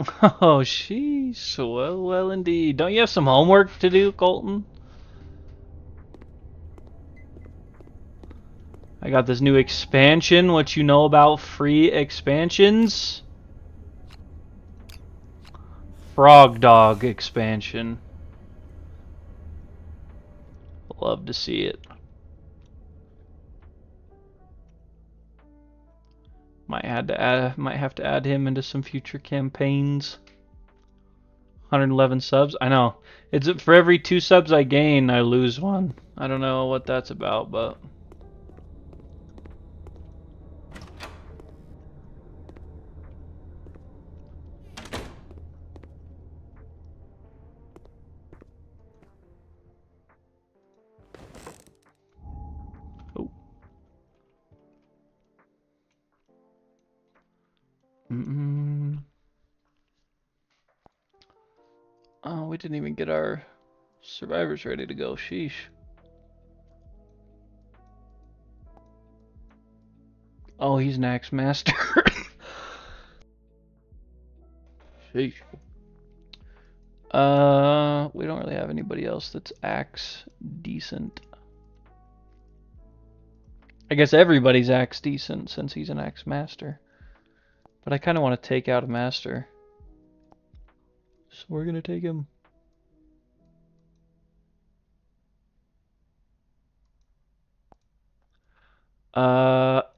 Oh, sheesh. Well, well, indeed. Don't you have some homework to do, Colton? I got this new expansion. What you know about free expansions? Frog Dog expansion. Love to see it. Might have to add him into some future campaigns. 111 subs. I know. It's for every 2 subs I gain, I lose one. I don't know what that's about, but oh. Oh, we didn't even get our survivors ready to go. Sheesh. Oh, he's an axe master. Sheesh. We don't really have anybody else that's axe decent. I guess everybody's axe decent since he's an axe master. But I kind of want to take out a master. So we're going to take him.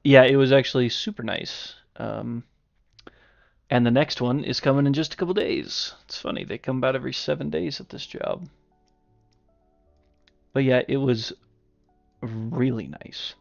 Yeah, it was actually super nice. And the next one is coming in just a couple days. It's funny, they come about every 7 days at this job. But yeah, it was really nice.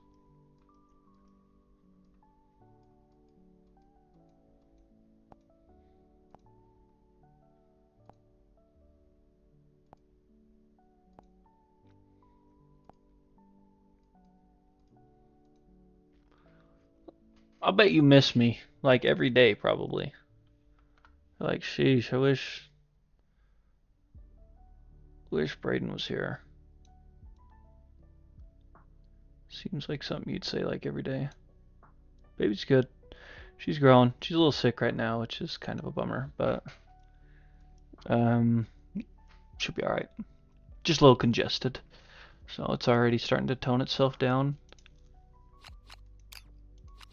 I'll bet you miss me, like every day probably. Like, sheesh, I wish Braden was here. Seems like something you'd say like every day. Baby's good. She's growing. She's a little sick right now, which is kind of a bummer, but she'll be alright. Just a little congested. So it's already starting to tone itself down.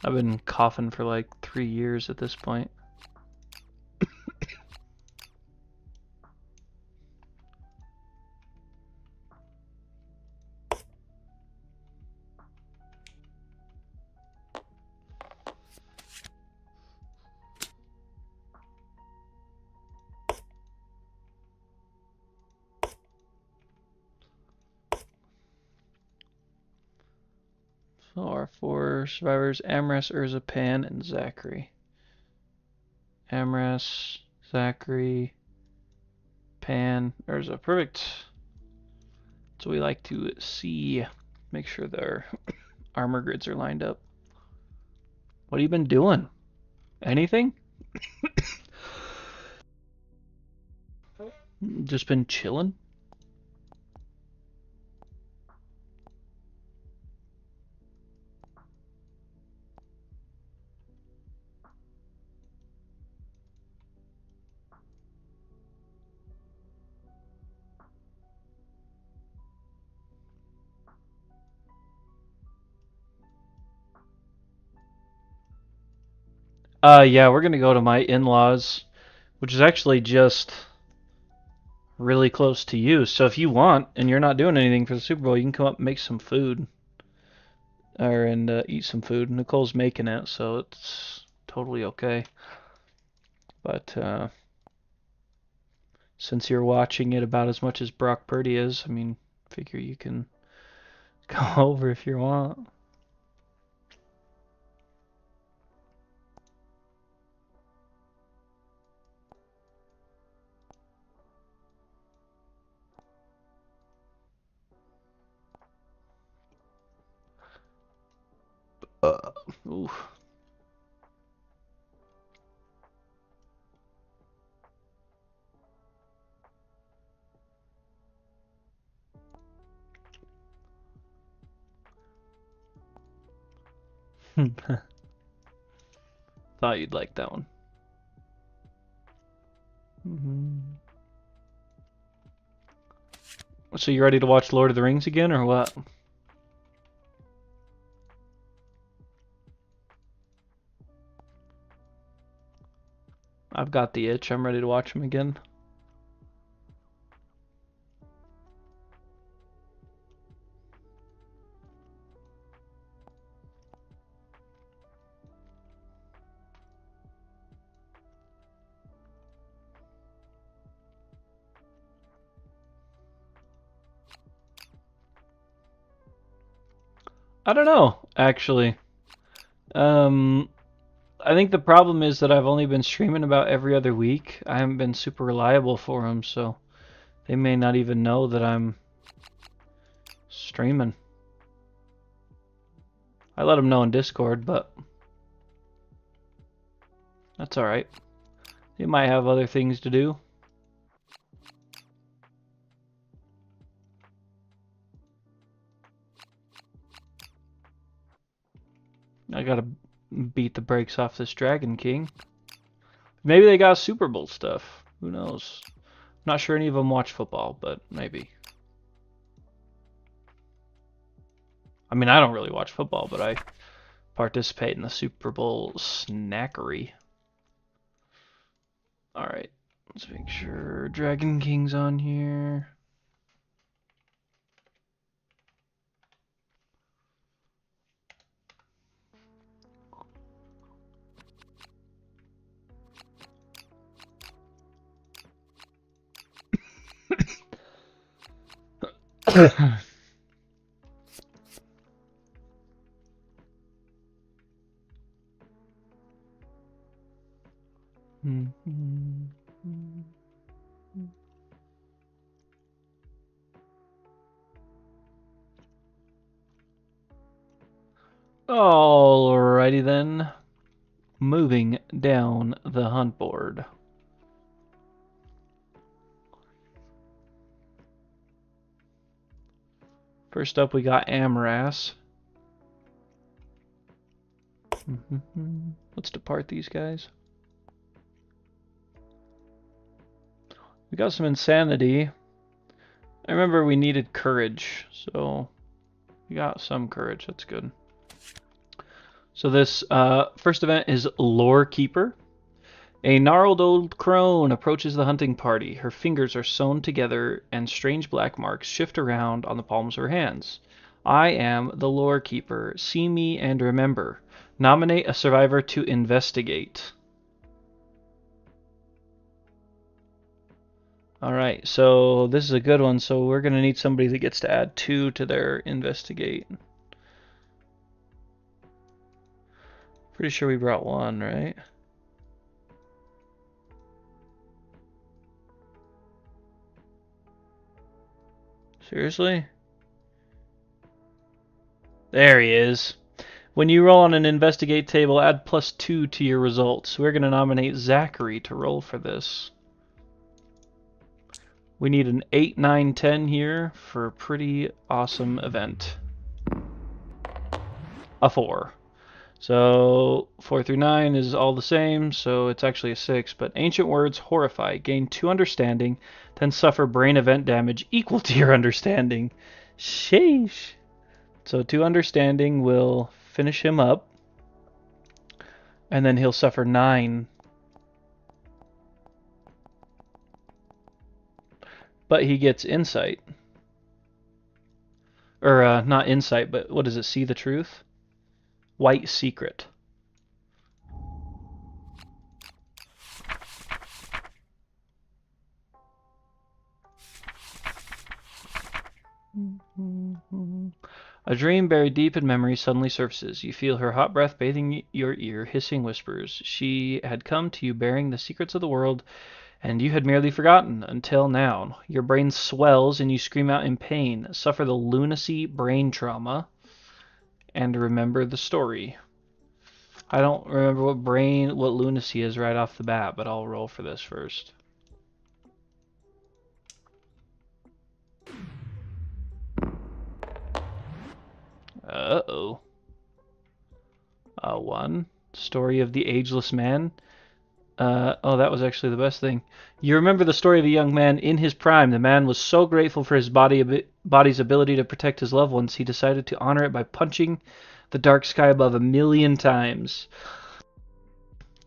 I've been coughing for like 3 years at this point. So our 4 survivors, Amras, Urza, Pan, and Zachary. Amras, Zachary, Pan, Urza. Perfect. So we like to see, make sure their armor grids are lined up. What have you been doing? Anything? Just been chilling? Yeah, we're gonna go to my in-laws, which is actually just really close to you. So if you want, and you're not doing anything for the Super Bowl, you can come up and make some food, or and eat some food. Nicole's making it, so it's totally okay. But since you're watching it about as much as Brock Purdy is, I mean, figure you can come over if you want. Ooh. Thought you'd like that one. So you ready to watch Lord of the Rings again, or what? I've got the itch. I'm ready to watch them again. I don't know, actually. I think the problem is that I've only been streaming about every other week. I haven't been super reliable for them, so they may not even know that I'm streaming. I let them know in Discord, but that's alright. They might have other things to do. I gotta beat the brakes off this Dragon King. Maybe they got Super Bowl stuff. Who knows? I'm not sure any of them watch football, but maybe. I mean, I don't really watch football, but I participate in the Super Bowl snackery. Alright, let's make sure Dragon King's on here. Alrighty then. Moving down the hunt board. First up, we got Amras. Let's depart these guys. We got some insanity. I remember we needed courage, so we got some courage. That's good. So this first event is Lore Keeper. A gnarled old crone approaches the hunting party. Her fingers are sewn together and strange black marks shift around on the palms of her hands. I am the Lore Keeper. See me and remember. Nominate a survivor to investigate. Alright, so this is a good one, so we're going to need somebody that gets to add 2 to their investigate. Pretty sure we brought 1, right? Seriously? There he is. When you roll on an investigate table, add +2 to your results. We're going to nominate Zachary to roll for this. We need an 8, 9, 10 here for a pretty awesome event. A 4. So 4 through 9 is all the same, so it's actually a 6. But Ancient Words Horrify. Gain 2 understanding, then suffer brain event damage equal to your understanding. Sheesh. So 2 understanding will finish him up, and then he'll suffer 9. But he gets insight. Or, not insight, but what is it? See the truth? White secret. A dream buried deep in memory suddenly surfaces. You feel her hot breath bathing your ear, hissing whispers. She had come to you bearing the secrets of the world, and you had merely forgotten, until now. Your brain swells and you scream out in pain, suffer the lunacy brain trauma, and remember the story. I don't remember what lunacy is right off the bat, but I'll roll for this first. Uh-oh. 1. Story of the Ageless Man. Oh, that was actually the best thing. You remember the story of a young man in his prime. The man was so grateful for his body's ability to protect his loved ones, he decided to honor it by punching the dark sky above 1,000,000 times.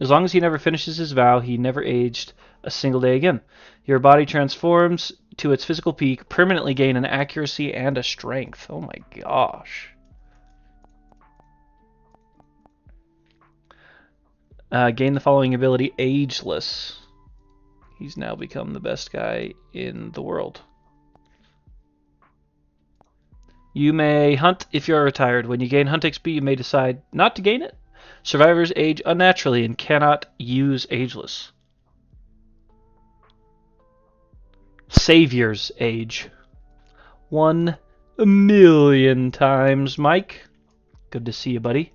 As long as he never finishes his vow, he never aged a single day again. Your body transforms to its physical peak, permanently gain an accuracy and a strength. Oh my gosh. Gain the following ability, Ageless. He's now become the best guy in the world. You may hunt if you're retired. When you gain hunt XP, you may decide not to gain it. Survivors age unnaturally and cannot use Ageless. Saviors age 1,000,000 times, Mike. Good to see you, buddy.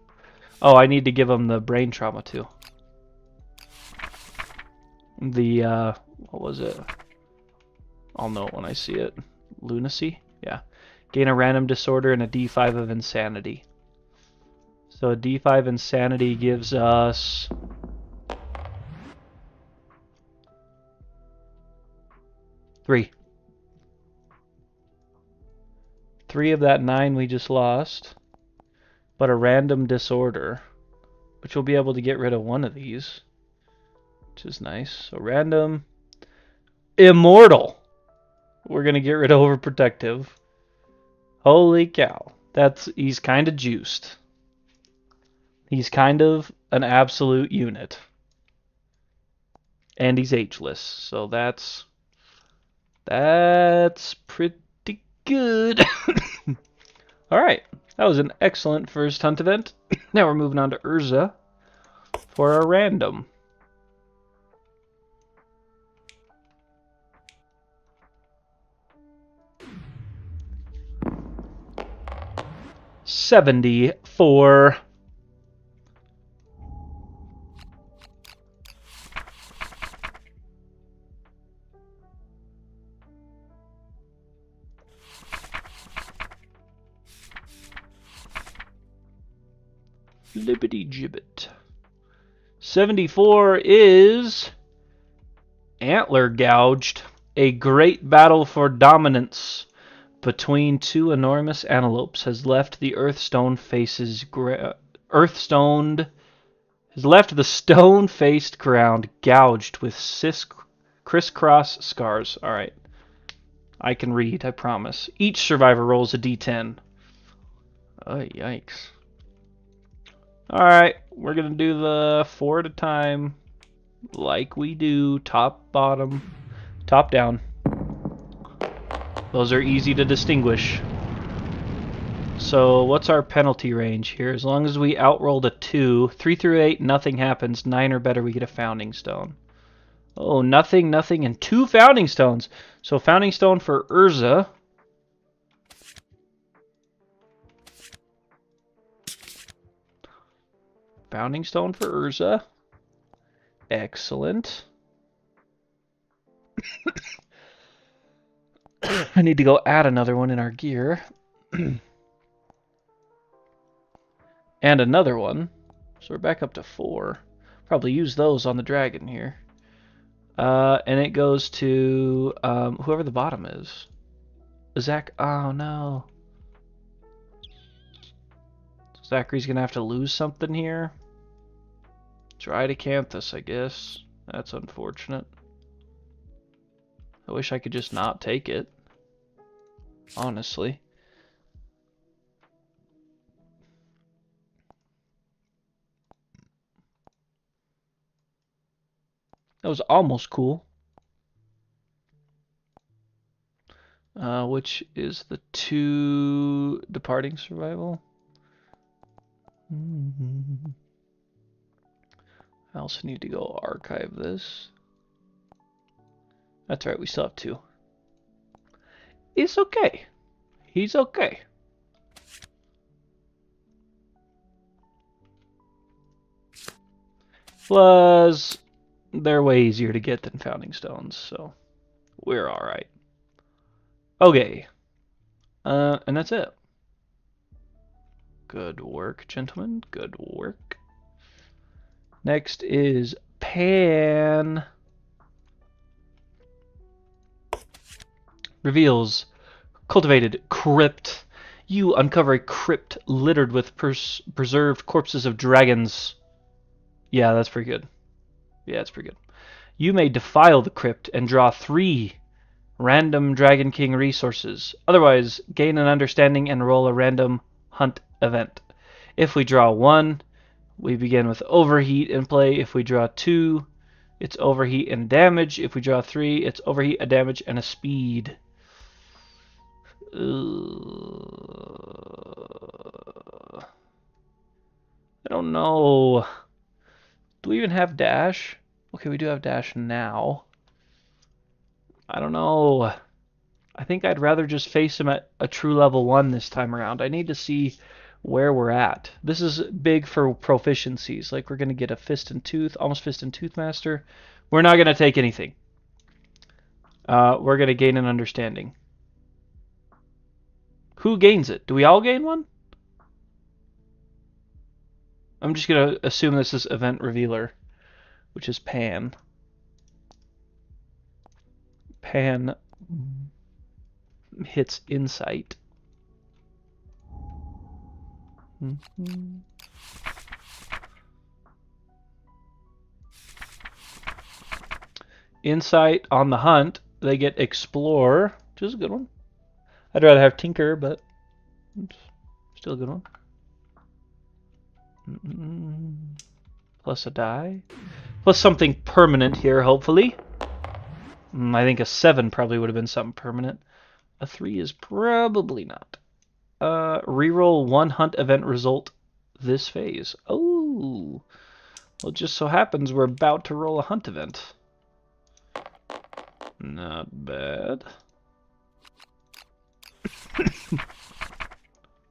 Oh, I need to give him the brain trauma, too. What was it? I'll know it when I see it. Lunacy? Yeah. Gain a random disorder and a D5 of insanity. So a D5 insanity gives us... Three of that 9 we just lost. But a random disorder, which we'll be able to get rid of one of these, which is nice. So random, immortal. We're gonna get rid of overprotective. Holy cow, he's kind of juiced. He's kind of an absolute unit, and he's ageless, so that's pretty good. All right. That was an excellent first hunt event. Now we're moving on to Urza for our random. $74. Liberty Gibbet. 74 is Antler Gouged. A great battle for dominance between two enormous antelopes has left the stone-faced ground gouged with crisscross scars. All right, I can read, I promise. Each survivor rolls a d10. Oh, yikes. All right, we're gonna do the 4 at a time, like we do. Top, bottom, top, down. Those are easy to distinguish. So what's our penalty range here? As long as we outrolled a 2, 3 through 8, nothing happens. 9 or better, we get a founding stone. Oh, nothing, and 2 founding stones. So founding stone for Urza. Founding stone for Urza. Excellent. I need to go add another one in our gear. And another one. So we're back up to 4. Probably use those on the dragon here. And it goes to whoever the bottom is. Zach. Oh no. Zachary's gonna have to lose something here. Try to Canthus, I guess. That's unfortunate. I wish I could just not take it. Honestly. That was almost cool. Which is the 2 departing survival. I also need to go archive this. That's right, we still have 2. It's okay. He's okay. Plus, they're way easier to get than founding stones, so we're alright. Okay. And that's it. Good work, gentlemen. Good work. Next is Pan reveals cultivated crypt. You uncover a crypt littered with preserved corpses of dragons. Yeah, that's pretty good. Yeah, that's pretty good. You may defile the crypt and draw 3 random Dragon King resources. Otherwise, gain an understanding and roll a random hunt event. If we draw 1, we begin with overheat in play. If we draw 2, it's overheat and damage. If we draw 3, it's overheat, a damage, and a speed. I don't know. Do we even have dash? Okay, we do have dash now. I don't know. I think I'd rather just face him at a true level 1 this time around. I need to see where we're at. This is big for proficiencies. Like, we're going to get a Fist and Tooth, almost Fist and Tooth Master. We're not going to take anything. We're going to gain an understanding. Who gains it? Do we all gain one? I'm just going to assume this is Event Revealer, which is Pan. Pan hits Insight. Insight on the hunt, they get Explore, which is a good one. I'd rather have Tinker, but still a good one. Plus a die. Plus something permanent here, hopefully. I think a 7 probably would have been something permanent. A 3 is probably not. Reroll 1 hunt event result this phase. Oh, well, it just so happens we're about to roll a hunt event. Not bad.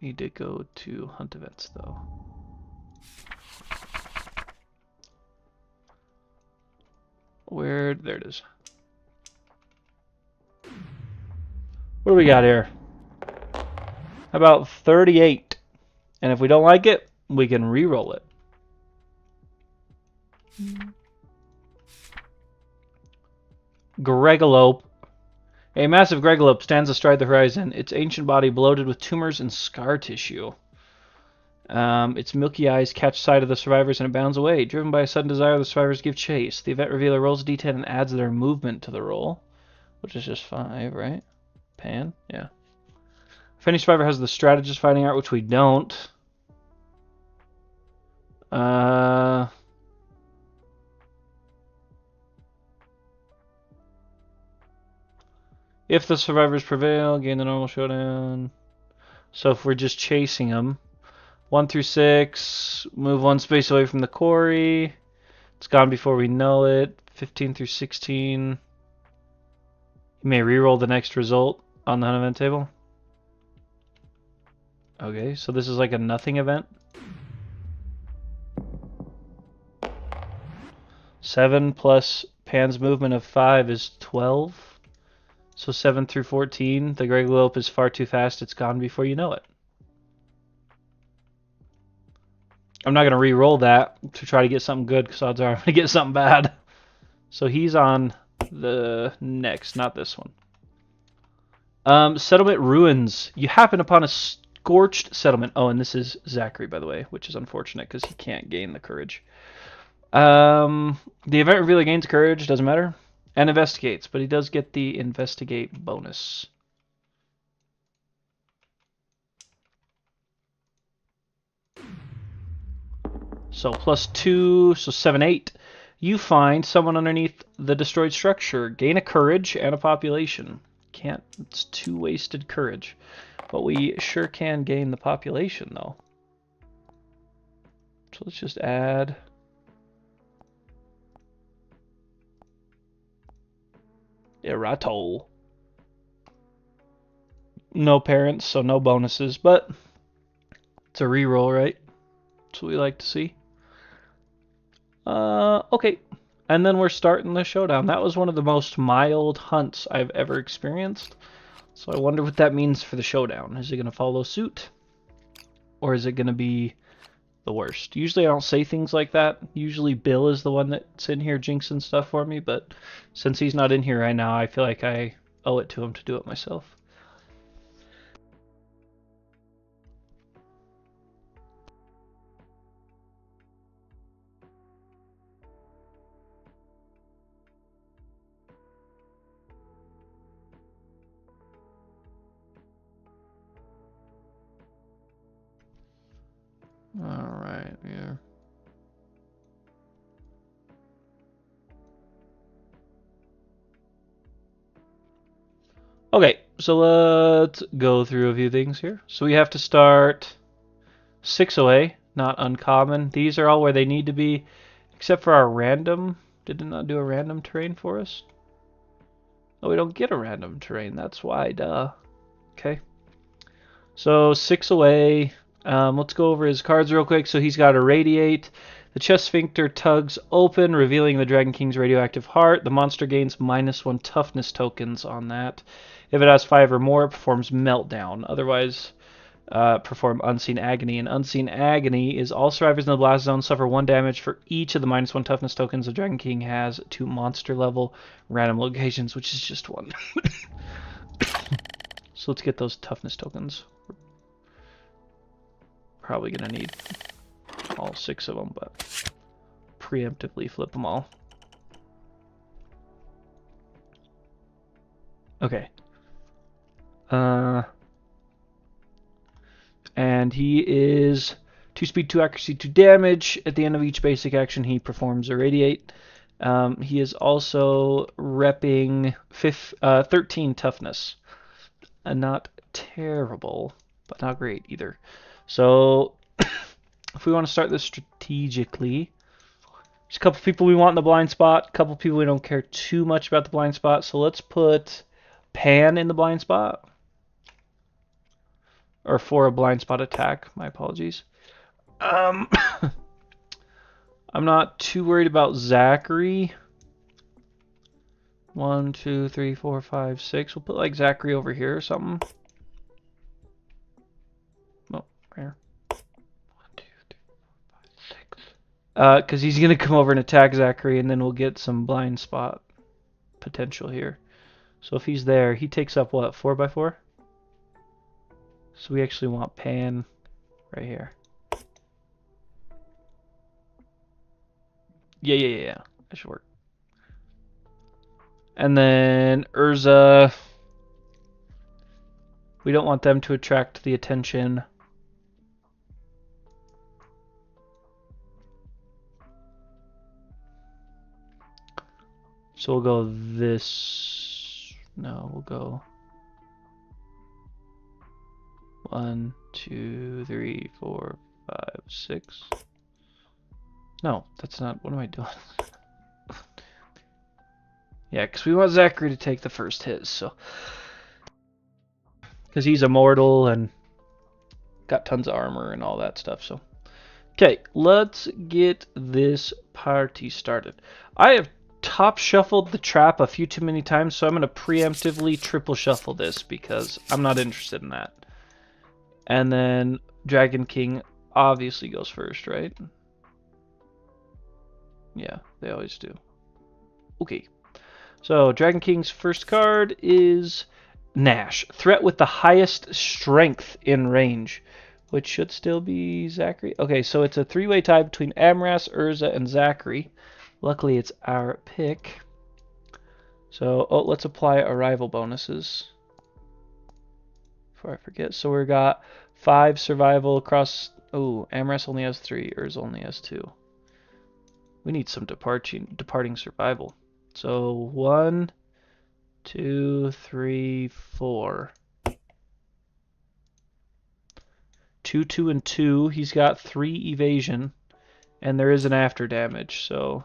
Need to go to hunt events though. Where? There it is. What do we got here? How about 38? And if we don't like it, we can re-roll it. Gregalope. A massive Gregalope stands astride the horizon, its ancient body bloated with tumors and scar tissue. Its milky eyes catch sight of the survivors and it bounds away. Driven by a sudden desire, the survivors give chase. The event revealer rolls a d10 and adds their movement to the roll, which is just 5, right? Pan? Yeah. If any survivor has the strategist fighting art, which we don't. If the survivors prevail, gain the normal showdown. So if we're just chasing them, 1 through 6, move 1 space away from the quarry. It's gone before we know it. 15 through 16. You may reroll the next result on the hunt event table. Okay, so this is like a nothing event. 7 plus Pan's movement of 5 is 12. So 7 through 14, the Gregalope is far too fast. It's gone before you know it. I'm not going to re-roll that to try to get something good, because odds are I'm going to get something bad. So he's on the next, not this one. Settlement Ruins. You happen upon a scorched settlement. Oh, and this is Zachary, by the way, which is unfortunate because he can't gain the courage. The event revealer gains courage, doesn't matter, and investigates, but he does get the investigate bonus. So +2, so 7, 8. You find someone underneath the destroyed structure. Gain a courage and a population. Can't, it's 2 wasted courage. But we sure can gain the population, though. So let's just add... Erato. No parents, so no bonuses, but it's a reroll, right? That's what we like to see. Okay. And then we're starting the showdown. That was one of the most mild hunts I've ever experienced. So I wonder what that means for the showdown. Is it going to follow suit? Or is it going to be the worst. Usually I don't say things like that. Usually Bill is the one that's in here jinxing stuff for me, but since he's not in here right now, I feel like I owe it to him to do it myself. Alright, yeah. Okay, so let's go through a few things here. So we have to start 6 away, not uncommon. These are all where they need to be, except for our random. Did it not do a random terrain for us? Oh, we don't get a random terrain. That's why, duh. Okay. So 6 away. Let's go over his cards real quick. So he's got Irradiate. The chest sphincter tugs open, revealing the Dragon King's radioactive heart. The monster gains -1 toughness tokens on that. If it has 5 or more, it performs Meltdown. Otherwise, perform Unseen Agony. And Unseen Agony is all survivors in the blast zone suffer 1 damage for each of the -1 toughness tokens the Dragon King has to monster level random locations, which is just 1. So let's get those toughness tokens. Probably gonna need all 6 of them, but preemptively flip them all. Okay. And he is 2 speed, 2 accuracy, 2 damage. At the end of each basic action, he performs Irradiate. He is also repping 13 toughness. Not terrible, but not great either. So, if we want to start this strategically, there's a couple people we want in the blind spot, a couple people we don't care too much about the blind spot. So let's put Pan in the blind spot. Or for a blind spot attack, my apologies. I'm not too worried about Zachary. 1, 2, 3, 4, 5, 6. We'll put like Zachary over here or something. Oh, here. 1, 2, 3, 4, 5, 6. Because he's gonna come over and attack Zachary, and then we'll get some blind spot potential here. So if he's there, he takes up what, 4x4? So we actually want Pan right here. Yeah. That should work. And then Urza. We don't want them to attract the attention. So we'll go this. No, we'll go 1, 2, 3, 4, 5, 6. No, that's not. What am I doing? Yeah, because we want Zachary to take the first hit, so. Because he's immortal and got tons of armor and all that stuff, so. Okay, let's get this party started. I have top shuffled the trap a few too many times, so I'm going to preemptively triple shuffle this because I'm not interested in that. And then Dragon King obviously goes first, right? Yeah, they always do. Okay. So Dragon King's first card is Nash. Threat with the highest strength in range, which should still be Zachary. Okay, so it's a 3-way tie between Amras, Urza, and Zachary. Luckily, it's our pick. So, let's apply arrival bonuses before I forget. So we got 5 survival across. Oh, Amras only has 3. Urza only has 2. We need some departing survival. So 1, 2, 3, 4. 2, 2, and 2. He's got 3 evasion, and there is an after damage. So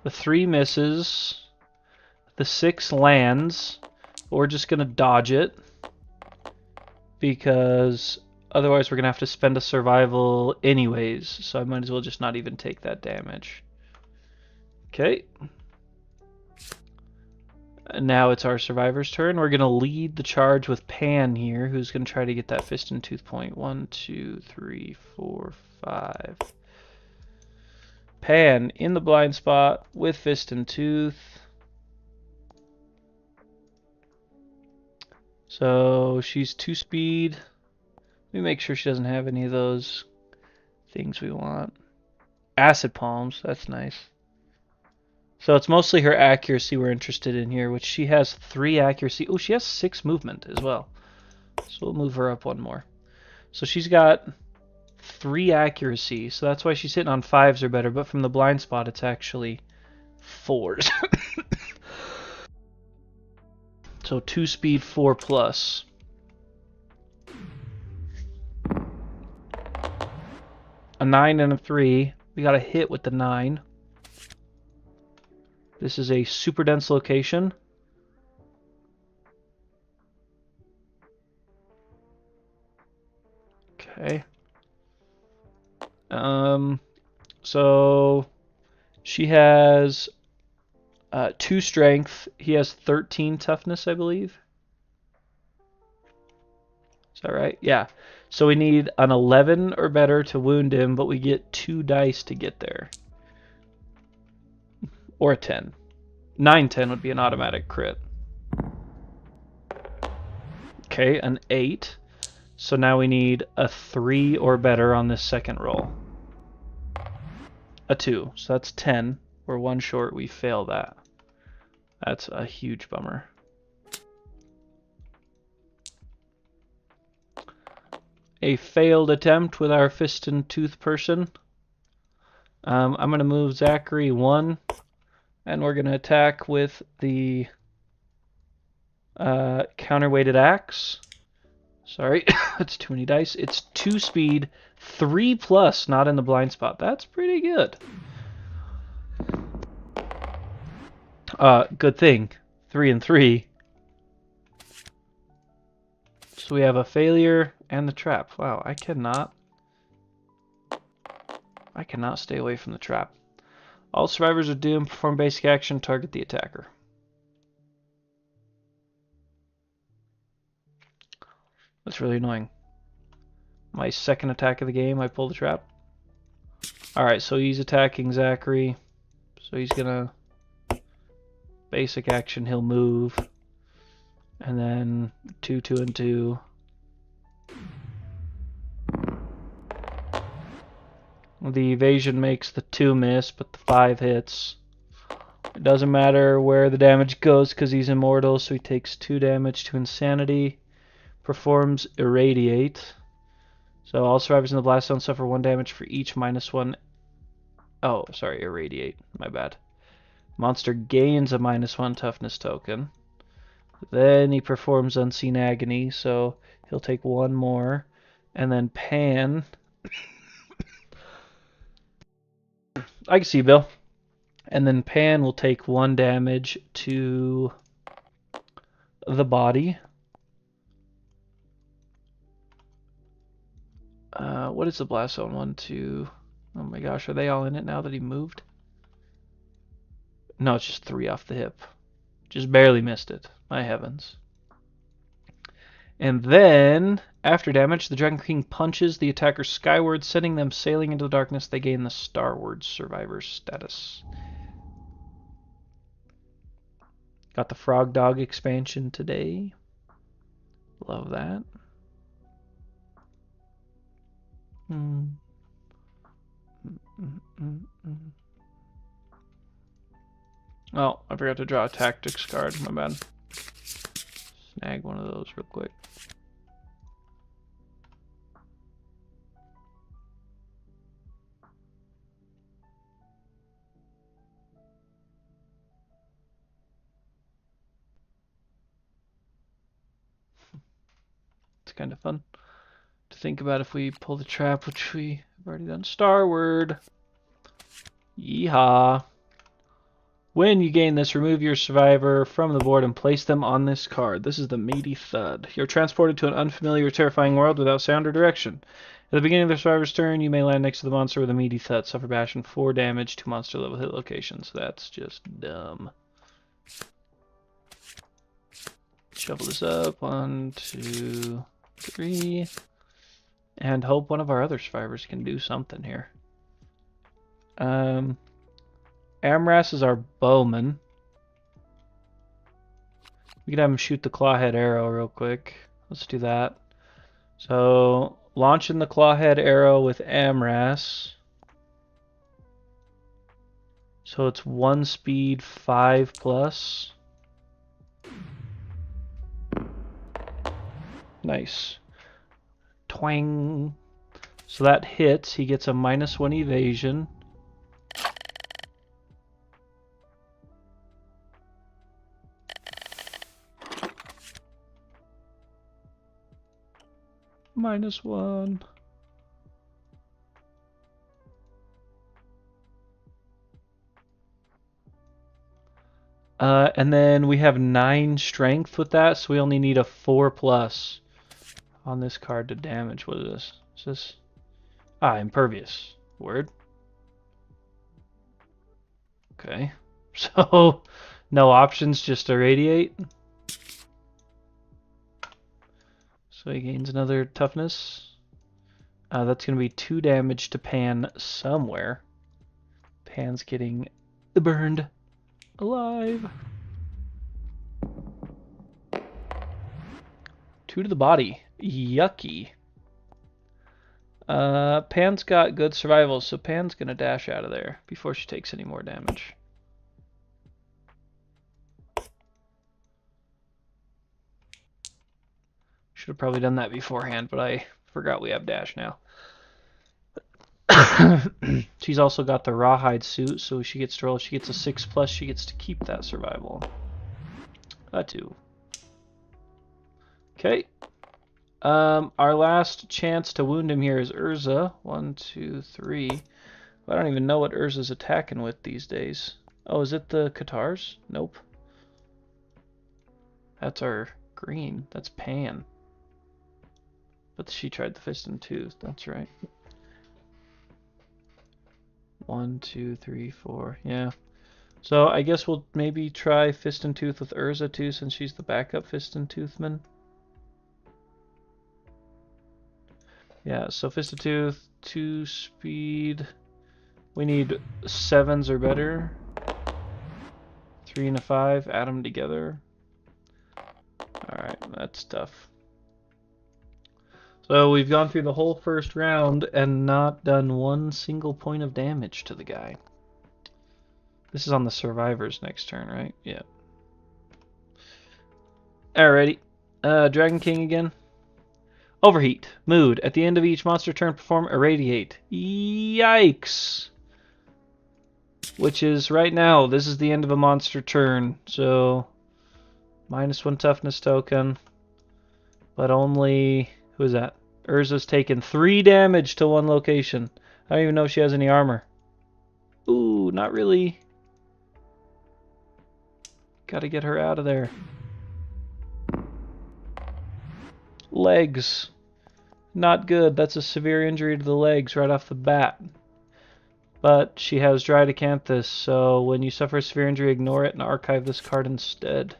the 3 misses, the 6 lands. But we're just gonna dodge it because otherwise we're gonna have to spend a survival anyways. So I might as well just not even take that damage. Okay. Now it's our survivor's turn. We're going to lead the charge with Pan here, who's going to try to get that fist and tooth point. 1, 2, 3, 4, 5. Pan in the blind spot with fist and tooth. So she's 2 speed. Let me make sure she doesn't have any of those things we want. Acid palms, that's nice. So it's mostly her accuracy we're interested in here, which she has 3 accuracy. Oh, she has 6 movement as well. So we'll move her up 1 more. So she's got 3 accuracy, so that's why she's hitting on 5s or better, but from the blind spot it's actually 4s. So 2 speed, 4 plus. A 9 and a 3. We got a hit with the 9. This is a super dense location. Okay. So she has 2 strength. He has 13 toughness, I believe. Is that right? Yeah. So we need an 11 or better to wound him, but we get 2 dice to get there. Or a 10. 9-10 would be an automatic crit. Okay, an 8. So now we need a 3 or better on this second roll. A 2. So that's 10. We're 1 short. We fail that. That's a huge bummer. A failed attempt with our fist and tooth person. I'm going to move Zachary 1. And we're going to attack with the counterweighted axe. Sorry, that's too many dice. It's 2 speed, 3 plus, not in the blind spot. That's pretty good. Good thing. 3 and 3. So we have a failure and the trap. Wow, I cannot stay away from the trap. All survivors of Doom perform basic action, target the attacker. That's really annoying. My second attack of the game, I pull the trap. Alright, so he's attacking Zachary. So he's gonna... Basic action, he'll move. And then 2, 2, and 2. The evasion makes the 2 miss, but the 5 hits. It doesn't matter where the damage goes because he's immortal, so he takes 2 damage to insanity. Performs irradiate. So all survivors in the blast zone suffer 1 damage for each -1. Oh, sorry, irradiate. My bad. Monster gains a -1 toughness token. Then he performs unseen agony, so he'll take 1 more. And then Pan. I can see you, Bill. And then Pan will take 1 damage to the body. What is the blast zone? 1, 2. Oh my gosh, are they all in it now that he moved? No, it's just 3 off the hip. Just barely missed it. My heavens. And then, after damage, the Dragon King punches the attacker skyward, sending them sailing into the darkness. They gain the Starward Survivor status. Got the Frog Dog expansion today. Love that. Oh, I forgot to draw a tactics card. My bad. Snag one of those real quick. It's kind of fun to think about if we pull the trap, which we have already done. Starward. Yeehaw. When you gain this, remove your survivor from the board and place them on this card. This is the Meaty Thud. You're transported to an unfamiliar, terrifying world without sound or direction. At the beginning of the survivor's turn, you may land next to the monster with a Meaty Thud. Suffer bash and 4 damage to monster level hit locations. That's just dumb. Shovel this up. 1, 2, 3. And hope one of our other survivors can do something here. Amras is our bowman. We could have him shoot the clawhead arrow real quick. Let's do that. So, launching the clawhead arrow with Amras. So it's 1 speed, 5 plus. Nice. Twang. So that hits. He gets a -1 evasion. -1. And then we have 9 strength with that, so we only need a 4 plus on this card to damage. What is this? Is this? Ah, impervious. Word. Okay. So, no options, just irradiate. So he gains another toughness. That's going to be 2 damage to Pan somewhere. Pan's getting burned alive. 2 to the body. Yucky. Pan's got good survival, so Pan's going to dash out of there before she takes any more damage. Should have probably done that beforehand, but I forgot we have dash now. She's also got the rawhide suit, so she gets to roll. If she gets a 6 plus, she gets to keep that survival. A 2. Okay. Our last chance to wound him here is Urza. 1, 2, 3. I don't even know what Urza's attacking with these days. Oh, is it the Katars? Nope. That's our green. That's Pan. But she tried the fist and tooth. That's right. 1, 2, 3, 4. Yeah. So I guess we'll maybe try fist and tooth with Urza too, since she's the backup fist and toothman. Yeah. So fist and tooth, 2 speed. We need 7s or better. 3 and a 5. Add them together. All right. That's tough. So we've gone through the whole first round and not done 1 single point of damage to the guy. This is on the survivor's next turn, right? Yeah. Alrighty. Dragon King again. Overheat. Mood. At the end of each monster turn, perform Irradiate. Yikes! Which is right now. This is the end of a monster turn. So, -1 toughness token. But only... Who is that? Urza's taken 3 damage to 1 location. I don't even know if she has any armor. Ooh, not really. Gotta get her out of there. Legs. Not good. That's a severe injury to the legs right off the bat. But she has Dried Acanthus, so when you suffer a severe injury, ignore it and archive this card instead.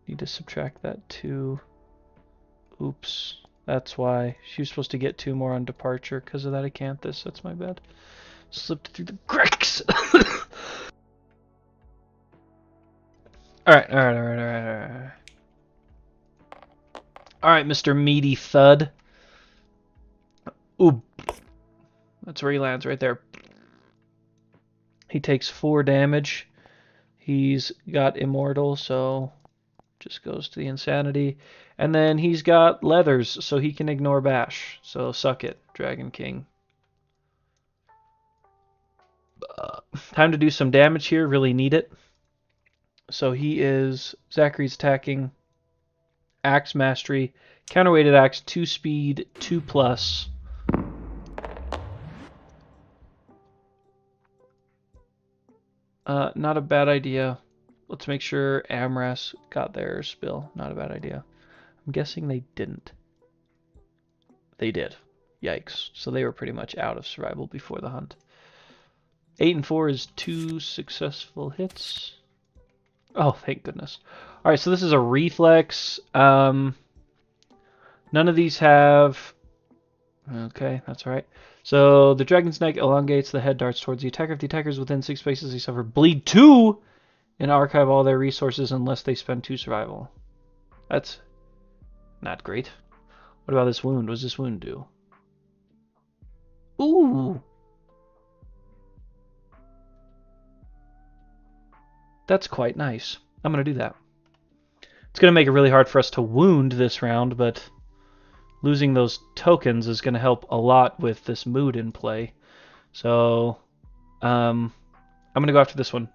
Need to subtract that 2. Oops. That's why. She was supposed to get 2 more on departure because of that Acanthus. That's my bad. Slipped through the cracks. Alright. Alright, Mr. Meaty Thud. Ooh. That's where he lands, right there. He takes 4 damage. He's got Immortal, so just goes to the Insanity. And then he's got Leathers, so he can ignore Bash. So suck it, Dragon King. Time to do some damage here. Really need it. So he is... Zachary's attacking. Axe Mastery. Counterweighted Axe, 2 speed, 2 plus. Not a bad idea. Let's make sure Amras got theirs, Bill. Not a bad idea. I'm guessing they didn't. They did. Yikes. So they were pretty much out of survival before the hunt. 8 and 4 is 2 successful hits. Oh, thank goodness. Alright, so this is a reflex. None of these have... Okay, that's right. So the dragon's neck elongates, the head darts towards the attacker. If the attacker is within 6 spaces, they suffer bleed 2 and archive all their resources unless they spend 2 survival. That's not great. What about this wound? What does this wound do? Ooh! That's quite nice. I'm going to do that. It's going to make it really hard for us to wound this round, but losing those tokens is going to help a lot with this mood in play. So, I'm going to go after this one.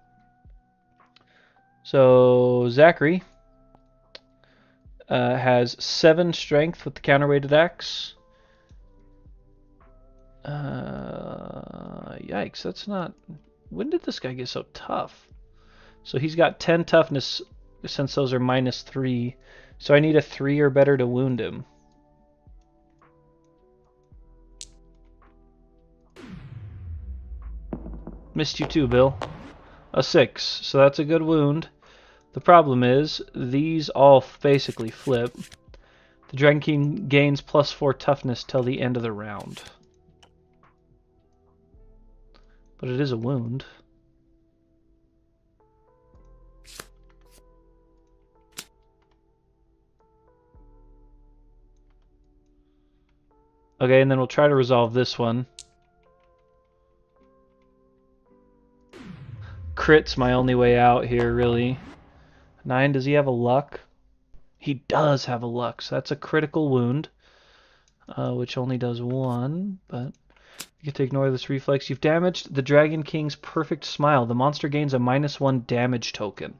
So, Zachary has 7 strength with the counterweighted axe. Yikes, that's not... When did this guy get so tough? So he's got 10 toughness since those are -3. So I need a 3 or better to wound him. Missed you too, Bill. A 6, so that's a good wound. The problem is, these all basically flip. The Dragon King gains +4 toughness till the end of the round. But it is a wound. Okay, and then we'll try to resolve this one. Crit's my only way out here, really. 9, does he have a luck? He does have a luck, so that's a critical wound, which only does 1, but you get to ignore this reflex. You've damaged the Dragon King's perfect smile. The monster gains a -1 damage token.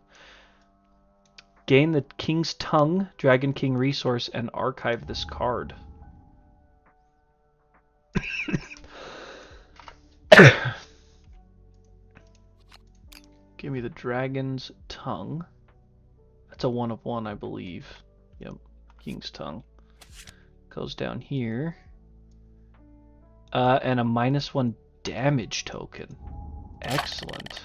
Gain the King's tongue, Dragon King resource, and archive this card. Give me the Dragon's tongue. That's a 1 of 1, I believe. Yep, King's tongue. Goes down here. And a -1 damage token. Excellent.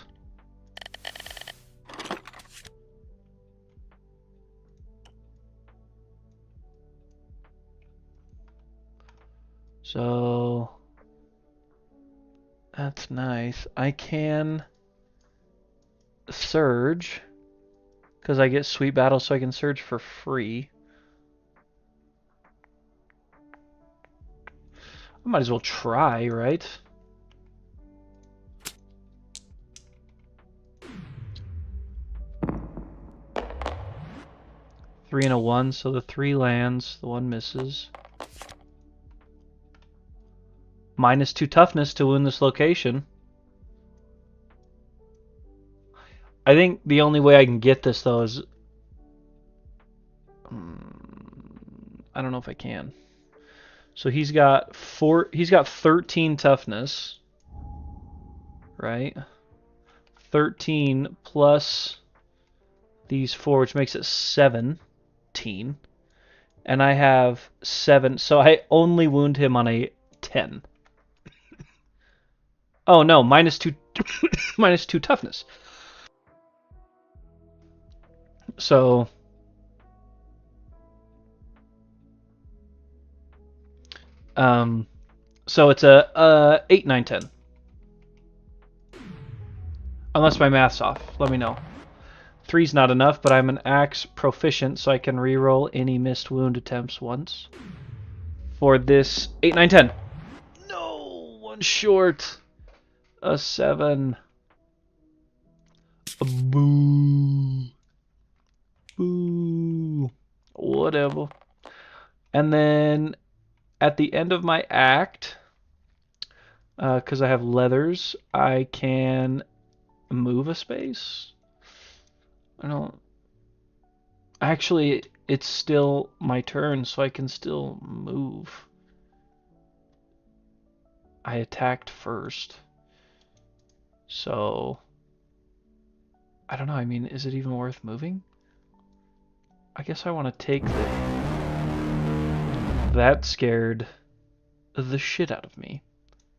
So that's nice. I can surge because I get sweet battle, so I can surge for free. I might as well try, right? Three and a 1, so the 3 lands, the 1 misses. -2 toughness to wound this location. I think the only way I can get this, though, is... I don't know if I can. So he's got 13 toughness, right? 13 plus these 4, which makes it 17. And I have 7, so I only wound him on a 10. Oh no, -2 -2 toughness. So so it's a 8, 9, 10. Unless my math's off, let me know. 3's not enough, but I'm an axe proficient, so I can reroll any missed wound attempts once. For this 8, 9, 10. No, 1 short. A 7. A boo. Boo. Whatever. And then at the end of my act, because I have leathers, I can move a space. I don't... Actually, it's still my turn, so I can still move. I attacked first. So... I don't know, I mean, is it even worth moving? I guess I want to take the... That scared the shit out of me.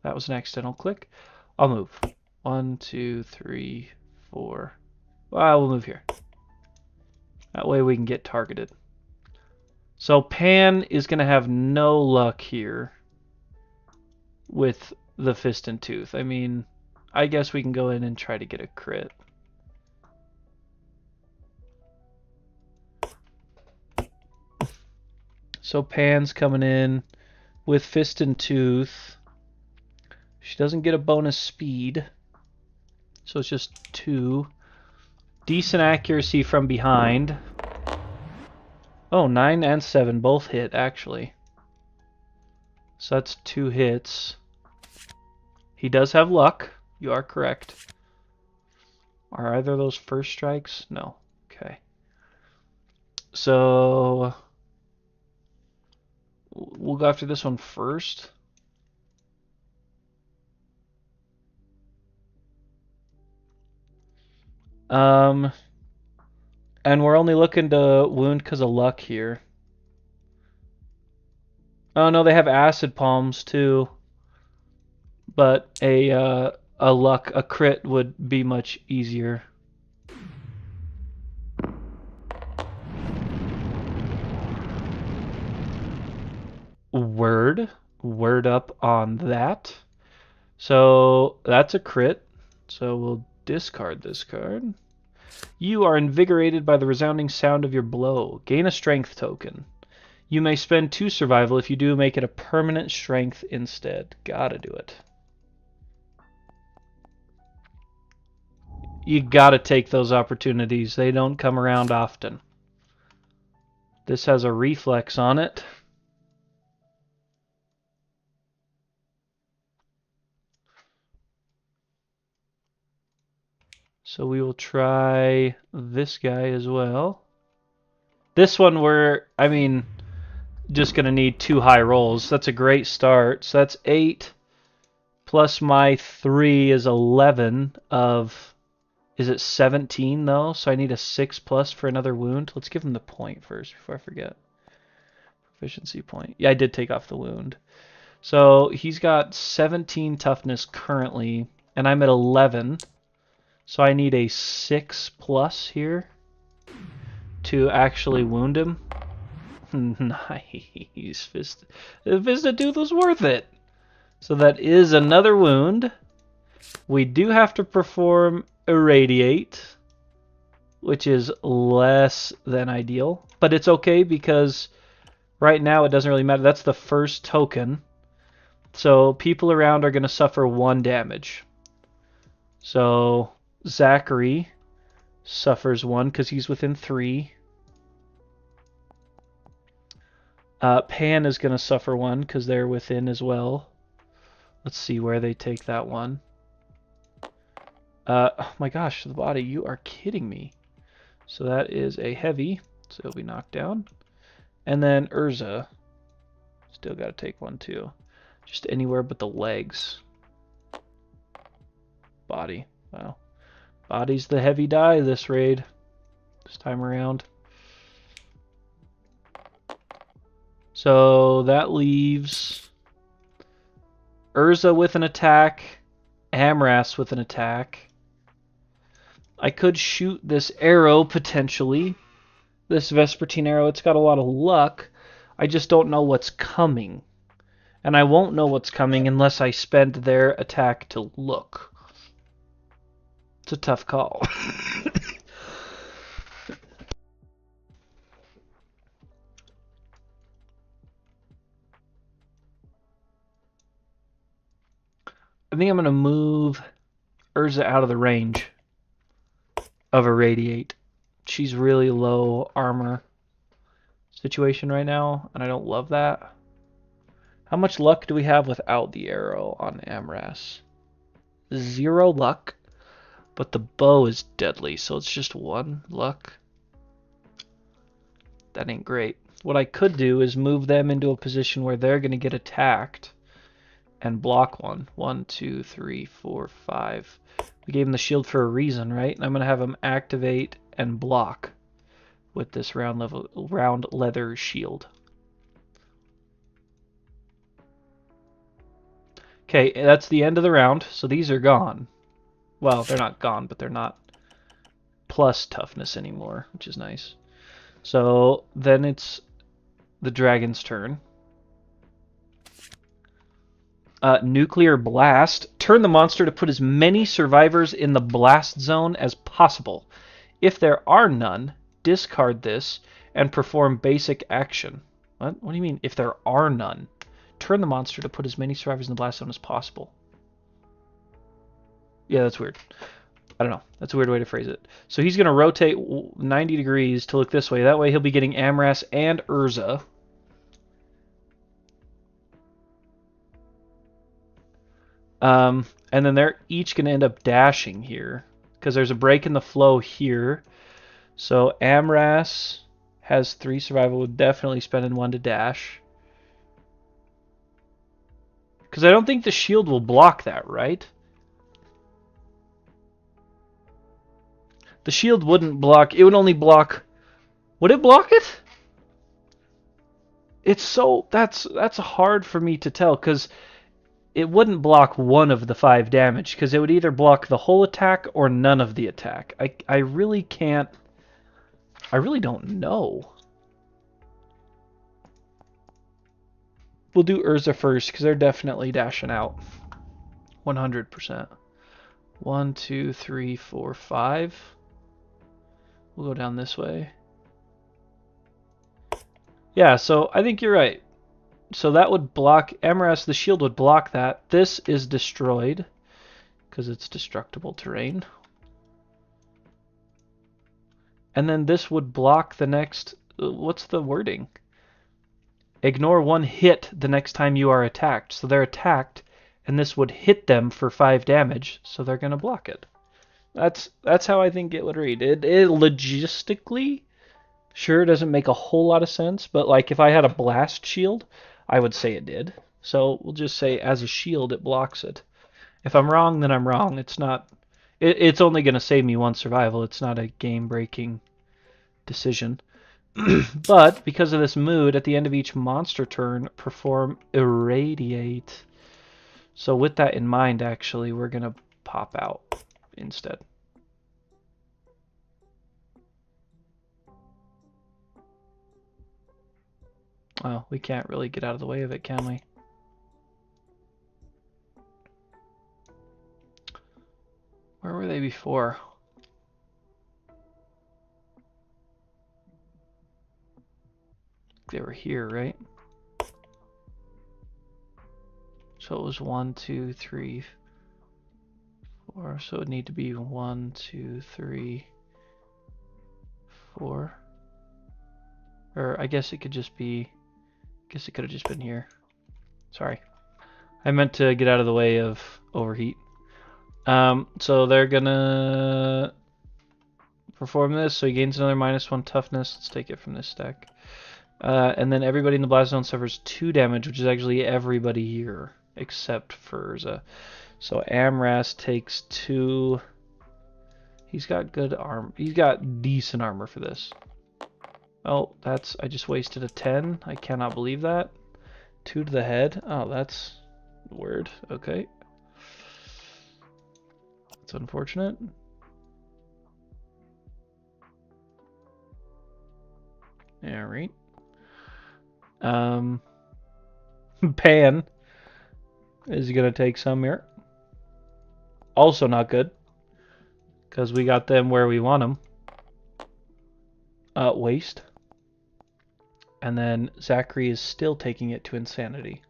That was an accidental click. I'll move. 1, 2, 3, 4. Well, we'll move here. That way we can get targeted. So Pan is going to have no luck here with the Fist and Tooth. I mean, I guess we can go in and try to get a crit. So Pan's coming in with Fist and Tooth. She doesn't get a bonus speed. So it's just 2. Decent accuracy from behind. Oh, 9 and 7 both hit, actually. So that's 2 hits. He does have luck. You are correct. Are either of those first strikes? No. Okay. So we'll go after this one first. And we're only looking to wound because of luck here. Oh no, they have acid palms too. But a crit would be much easier. Word up on that. So that's a crit. So we'll discard this card. You are invigorated by the resounding sound of your blow. Gain a strength token. You may spend 2 survival. If you do, make it a permanent strength instead. Gotta do it. You gotta take those opportunities. They don't come around often. This has a reflex on it. So we will try this guy as well. This one just going to need 2 high rolls. That's a great start. So that's 8 plus my 3 is 11 of... Is it 17 though? So I need a 6 plus for another wound. Let's give him the point first before I forget. Proficiency point. Yeah, I did take off the wound. So he's got 17 toughness currently, and I'm at 11. So I need a 6 plus here to actually wound him. Nice. Fisted Tooth was worth it. So that is another wound. We do have to perform Irradiate, which is less than ideal. But it's okay because right now it doesn't really matter. That's the first token. So people around are going to suffer 1 damage. So Zachary suffers 1 because he's within 3. Pan is going to suffer 1 because they're within as well. Let's see where they take that one. Oh my gosh, the body, you are kidding me. So that is a heavy, so he'll be knocked down. And then Urza, still got to take 1 too. Just anywhere but the legs. Body, wow. Body's the heavy die this raid, this time around. So that leaves Urza with an attack, Amras with an attack. I could shoot this arrow potentially. This Vespertine arrow, it's got a lot of luck. I just don't know what's coming. And I won't know what's coming unless I spend their attack to look. It's a tough call. I think I'm going to move Urza out of the range of Irradiate. She's really low armor situation right now, and I don't love that. How much luck do we have without the arrow on Amras? 0 luck, but the bow is deadly, so it's just 1 luck. That ain't great. What I could do is move them into a position where they're going to get attacked and block 1. 1, 2, 3, 4, 5. We gave him the shield for a reason, right? And I'm going to have him activate and block with this round leather shield. Okay, that's the end of the round, so these are gone. Well, they're not gone, but they're not plus toughness anymore, which is nice. So then it's the dragon's turn. Nuclear blast. Turn the monster to put as many survivors in the blast zone as possible. If there are none, discard this and perform basic action. What? What do you mean, if there are none? Turn the monster to put as many survivors in the blast zone as possible. Yeah, that's weird. I don't know. That's a weird way to phrase it. So he's going to rotate 90 degrees to look this way. That way he'll be getting Amras and Urza. And then they're each going to end up dashing here because there's a break in the flow here. So Amras has 3 survival. We're definitely spending 1 to dash. Because I don't think the shield will block that, right? The shield wouldn't block. It would only block... Would it block it? It's so... That's hard for me to tell, because it wouldn't block one of the 5 damage, because it would either block the whole attack or none of the attack. I really can't... I really don't know. We'll do Urza first, because they're definitely dashing out. 100%. 1, 2, 3, 4, 5. We'll go down this way. Yeah, so I think you're right. So that would block Amaras, the shield would block that. This is destroyed because it's destructible terrain. And then this would block the next... What's the wording? Ignore 1 hit the next time you are attacked. So they're attacked, and this would hit them for 5 damage, so they're going to block it. That's how I think it would read. It logistically, sure, doesn't make a whole lot of sense, but like if I had a blast shield, I would say it did. So we'll just say as a shield, it blocks it. If I'm wrong, then I'm wrong. It's not. It's only going to save me 1 survival. It's not a game-breaking decision. But because of this mood, at the end of each monster turn, perform irradiate. So with that in mind, actually, we're going to pop out instead. Well, we can't really get out of the way of it, can we? Where were they before? They were here, right? So it was 1, 2, 3, 4. So it would need to be 1, 2, 3, 4. Or I guess it could just be... I guess it could have just been here. Sorry. I meant to get out of the way of overheat. So they're gonna perform this. So he gains another -1 toughness. Let's take it from this stack. And then everybody in the blast zone suffers 2 damage, which is actually everybody here except for Urza. So Amras takes 2. He's got good armor. He's got decent armor for this. Oh, that's... I just wasted a 10. I cannot believe that. 2 to the head. Oh, that's weird. Okay. That's unfortunate. Alright. Pan is going to take some here. Also not good, because we got them where we want them. Waste. And then Zachary is still taking it to insanity.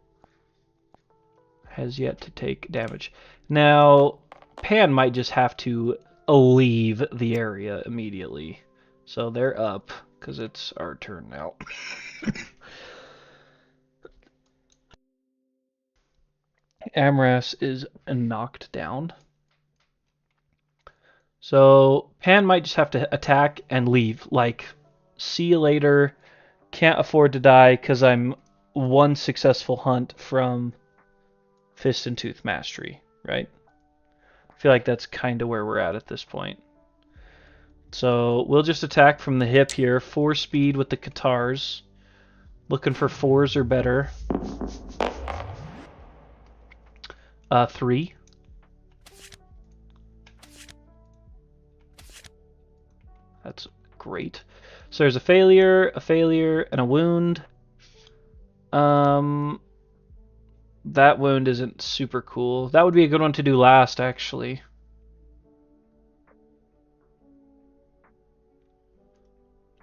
Has yet to take damage. Now, Pan might just have to leave the area immediately. So they're up, because it's our turn now. Amras is knocked down. So Pan might just have to attack and leave. Like, see you later. Can't afford to die because I'm 1 successful hunt from Fist and Tooth Mastery, right? I feel like that's kind of where we're at this point. So we'll just attack from the hip here. 4 speed with the Katars. Looking for 4s or better. 3. That's great. So there's a failure, and a wound. That wound isn't super cool. That would be a good one to do last, actually.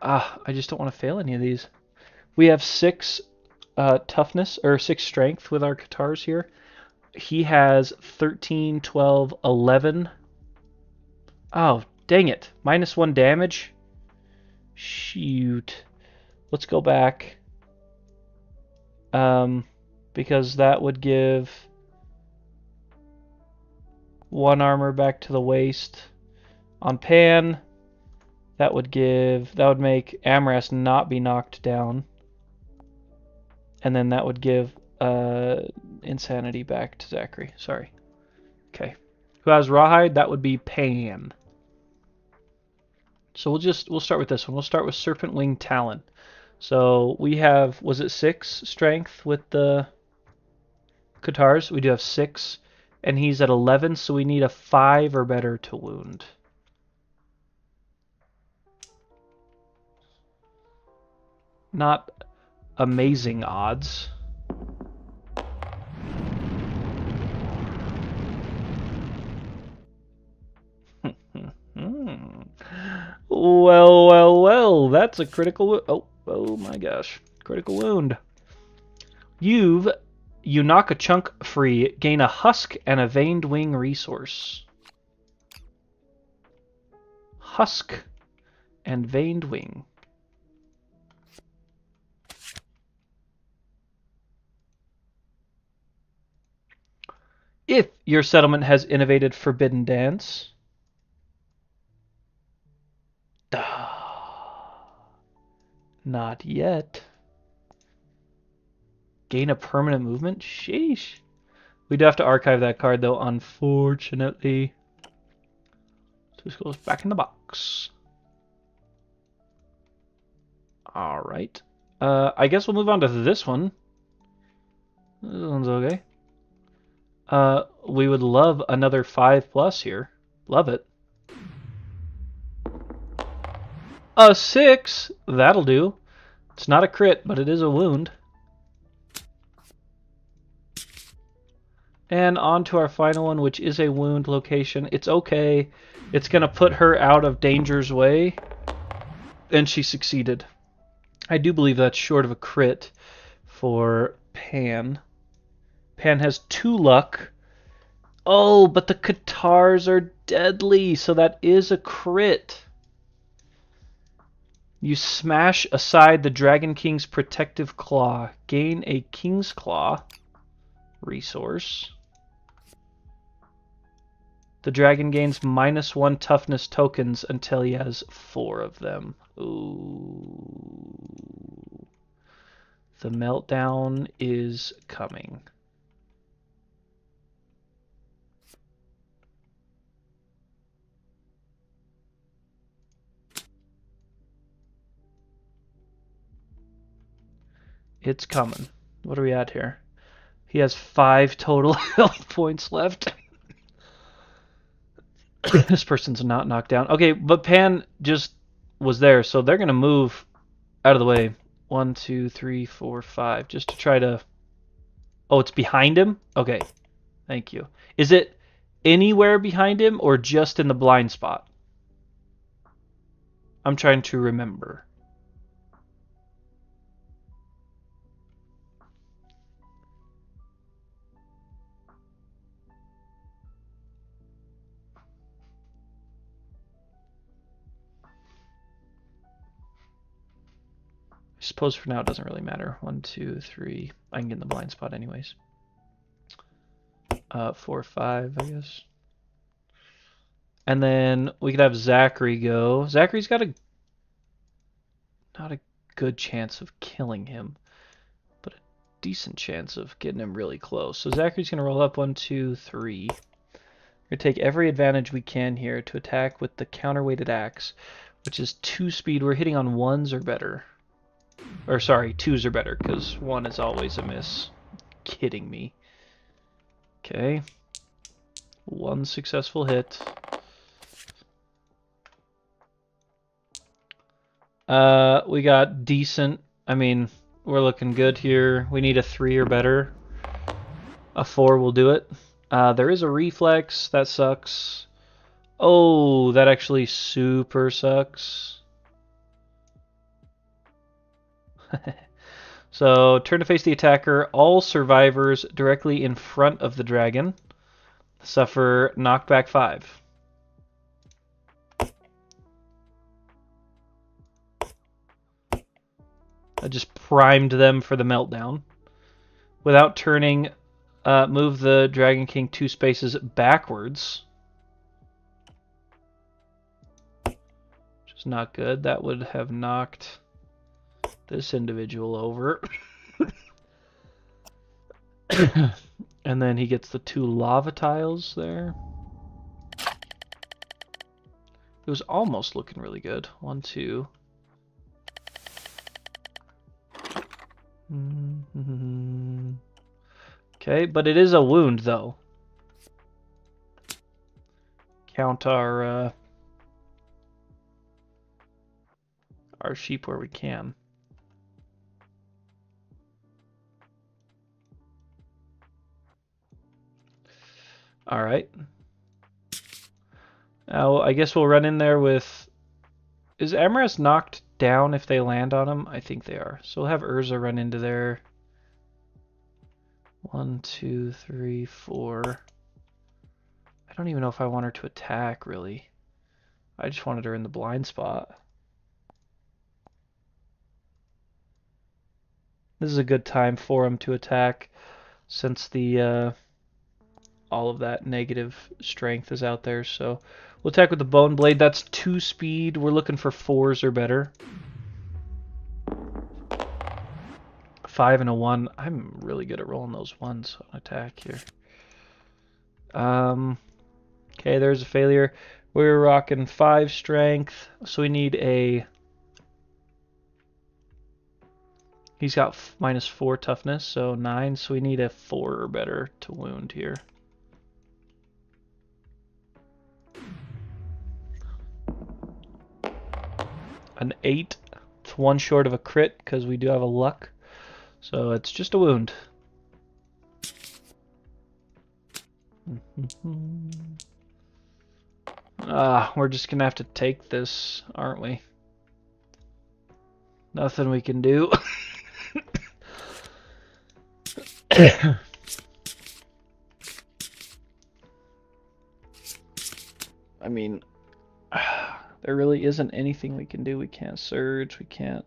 I just don't want to fail any of these. We have 6 toughness, or 6 strength with our Katars here. He has 13, 12, 11. Oh, dang it. -1 damage? Shoot. Let's go back. Because that would give 1 armor back to the waist. On Pan, that would make Amras not be knocked down. And then that would give Insanity back to Zachary. Sorry. Okay. Who has Rawhide? That would be Pan. So we'll start with this one. We'll start with Serpent Wing Talon. So we have, was it 6 strength with the Katars? We do have 6, and he's at 11, so we need a 5 or better to wound. Not amazing odds. Well, that's a critical... Oh my gosh. Critical wound. You knock a chunk free, gain a husk and a veined wing resource. Husk and veined wing. If your settlement has innovated Forbidden Dance... Not yet. Gain a permanent movement? Sheesh. We do have to archive that card, though, unfortunately. So this goes back in the box. Alright. I guess we'll move on to this one. This one's okay. We would love another 5+ here. Love it. A 6! That'll do. It's not a crit, but it is a wound. And on to our final one, which is a wound location. It's okay. It's going to put her out of danger's way. And she succeeded. I do believe that's short of a crit for Pan. Pan has 2 luck. Oh, but the Katars are deadly, so that is a crit. You smash aside the Dragon King's Protective Claw. Gain a King's Claw resource. The dragon gains -1 toughness tokens until he has 4 of them. Ooh. The meltdown is coming. It's coming. What are we at here? He has 5 total health points left. This person's not knocked down. Okay, but Pan just was there, so they're going to move out of the way. 1, 2, 3, 4, 5. Just to try to... Oh, it's behind him? Okay. Thank you. Is it anywhere behind him or just in the blind spot? I'm trying to remember. I suppose for now it doesn't really matter. 1, 2, 3. I can get in the blind spot anyways. 4, 5, I guess. And then we could have Zachary go. Zachary's got not a good chance of killing him, but a decent chance of getting him really close. So Zachary's going to roll up 1, 2, 3. We're going to take every advantage we can here to attack with the counterweighted axe, which is 2 speed. We're hitting on 1s or better. Or sorry, 2s are better, because 1 is always a miss. Kidding me. Okay. One successful hit. We got decent. I mean, we're looking good here. We need a 3 or better. A 4 will do it. There is a reflex. That sucks. Oh, that actually super sucks. So, turn to face the attacker. All survivors directly in front of the dragon suffer knockback 5. I just primed them for the meltdown. Without turning, move the Dragon King 2 spaces backwards. Which is not good. That would have knocked this individual over. And then he gets the 2 lava tiles there. It was almost looking really good. 1, 2. Okay, but it is a wound, though. Count our sheep where we can. All right. Now, I guess we'll run in there with... Is Amaris knocked down if they land on him? I think they are. So we'll have Urza run into there. 1, 2, 3, 4. I don't even know if I want her to attack, really. I just wanted her in the blind spot. This is a good time for him to attack, since the all of that negative strength is out there. So we'll attack with the Bone Blade. That's 2 speed. We're looking for 4s or better. 5 and a 1. I'm really good at rolling those 1s on attack here. Okay, there's a failure. We're rocking 5 strength, so we need a... He's got -4 toughness, so 9, so we need a 4 or better to wound here. An 8. It's 1 short of a crit because we do have a luck. So it's just a wound. We're just gonna have to take this, aren't we? Nothing we can do. I mean, there really isn't anything we can do. We can't surge, we can't...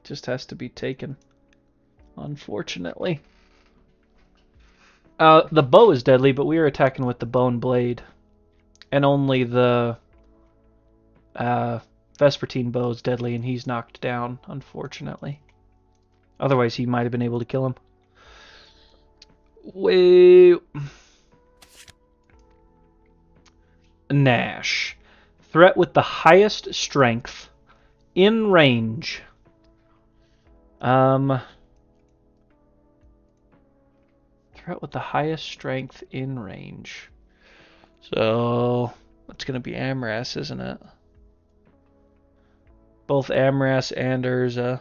Just has to be taken, unfortunately. The bow is deadly, but we are attacking with the Bone Blade. And only the Vespertine bow is deadly, and he's knocked down, unfortunately. Otherwise, he might have been able to kill him. Wait. Nash. Threat with the highest strength in range. Threat with the highest strength in range. So that's gonna be Amras, isn't it? Both Amras and Urza.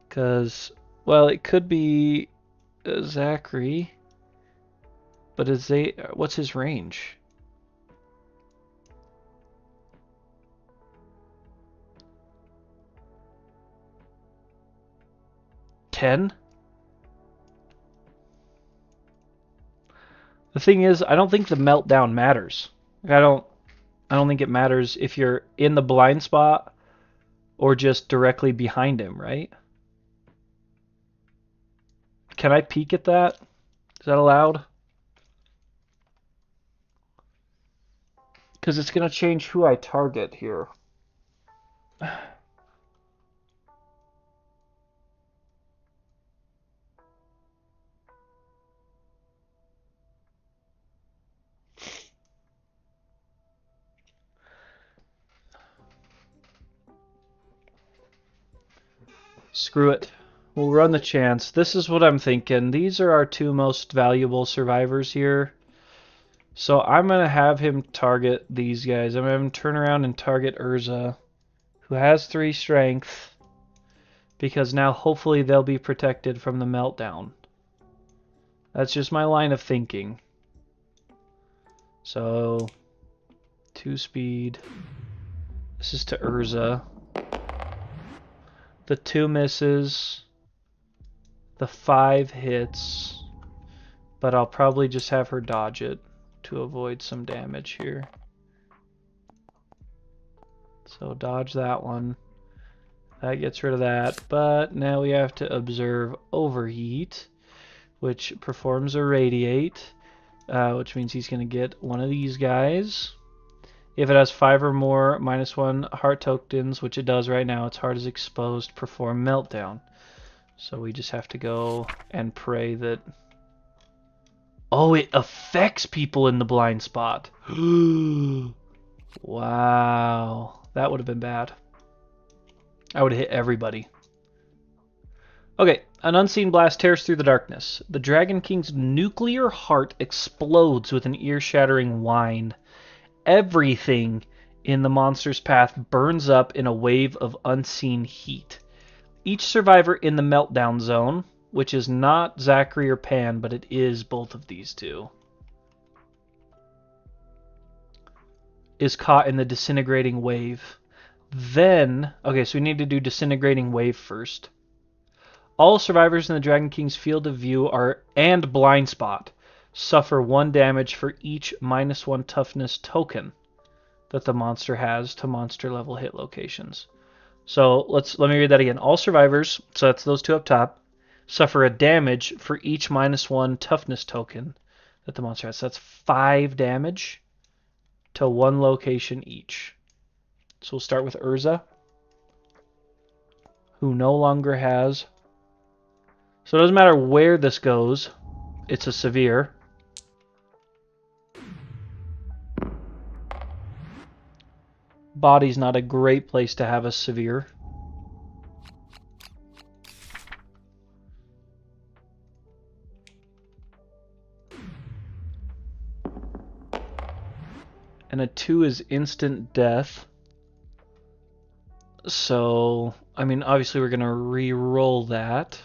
Because, well, it could be Zachary. But what's his range? The thing is, I don't think the meltdown matters. I don't think it matters if you're in the blind spot or just directly behind him, right? Can I peek at that? Is that allowed? Because it's going to change who I target here. Screw it. We'll run the chance. This is what I'm thinking. These are our two most valuable survivors here. So I'm going to have him target these guys. I'm going to have him turn around and target Urza, who has 3 strength, because now hopefully they'll be protected from the meltdown. That's just my line of thinking. So 2 speed. This is to Urza. The 2 misses. The 5 hits. But I'll probably just have her dodge it to avoid some damage here. So dodge that one. That gets rid of that. But now we have to observe Overheat, which performs a Radiate, which means he's going to get one of these guys. If it has 5 or more -1 heart tokens, which it does right now, its heart is exposed, perform Meltdown. So we just have to go and pray that... Oh, it affects people in the blind spot. Wow. That would have been bad. I would have hit everybody. Okay, an unseen blast tears through the darkness. The Dragon King's nuclear heart explodes with an ear-shattering whine. Everything in the monster's path burns up in a wave of unseen heat. Each survivor in the meltdown zone, which is not Zachary or Pan, but it is both of these two, is caught in the disintegrating wave. Then, okay, so we need to do disintegrating wave first. All survivors in the Dragon King's field of view and blind spot suffer 1 damage for each -1 toughness token that the monster has to monster level hit locations. So let me read that again. All survivors, so that's those 2 up top, suffer a damage for each -1 toughness token that the monster has. So that's 5 damage to 1 location each. So we'll start with Urza, who no longer has... So it doesn't matter where this goes, it's a severe. Body's not a great place to have a severe. And a 2 is instant death. So, I mean, obviously we're going to re-roll that.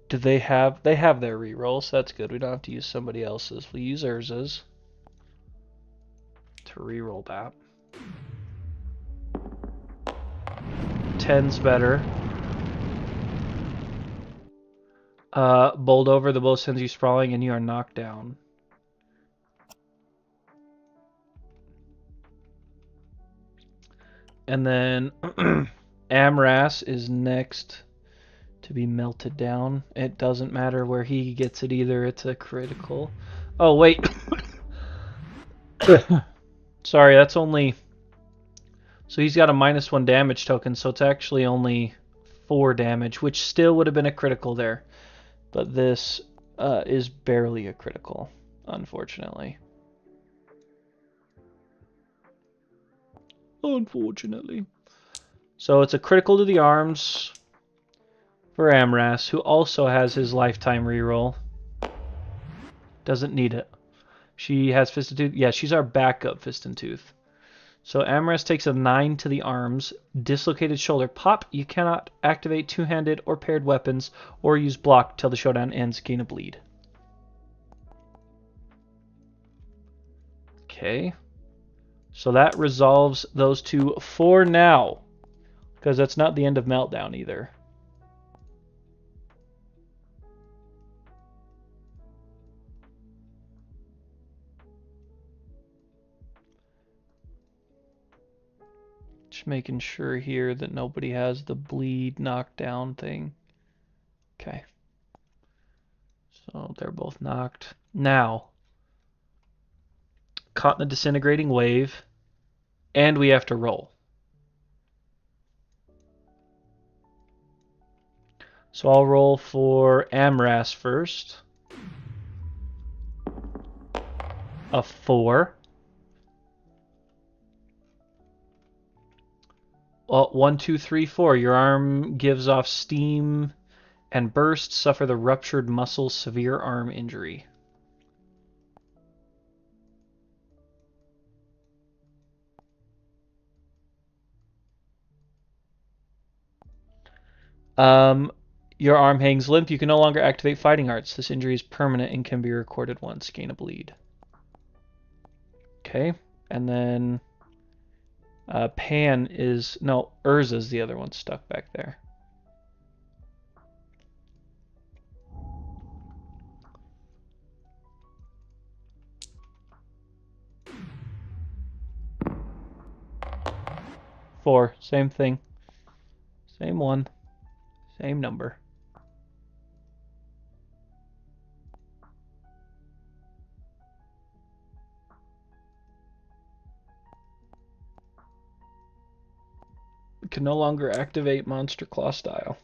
Do they have their re-roll, so that's good. We don't have to use somebody else's. We'll use Urza's to re-roll that. 10's better. Bowled over, the bow sends you sprawling and you are knocked down. And then Amras is next to be melted down. It doesn't matter where he gets it either, it's a critical. Oh, wait. Sorry, that's only... So he's got a -1 damage token, so it's actually only 4 damage, which still would have been a critical there. But this is barely a critical, unfortunately. Unfortunately. So it's a critical to the arms for Amras, who also has his lifetime reroll. Doesn't need it. She has Fist and Tooth. Yeah, she's our backup Fist and Tooth. So Amras takes a 9 to the arms. Dislocated shoulder. Pop, you cannot activate two-handed or paired weapons or use block till the showdown ends. Gain a bleed. Okay. So that resolves those 2 for now. Because that's not the end of Meltdown either. Just making sure here that nobody has the bleed knockdown thing. Okay. So they're both knocked. Now, caught in the disintegrating wave, and we have to roll. So I'll roll for Amras first. A 4. Well, 1, 2, 3, 4. Your arm gives off steam and burst, suffer the ruptured muscle, severe arm injury. Your arm hangs limp. You can no longer activate fighting arts. This injury is permanent and can be recorded once. Gain a bleed. Okay, and then Pan is... No, Urza's the other one stuck back there. Four, same thing. Same one. Same number. Can no longer activate Monster Claw style.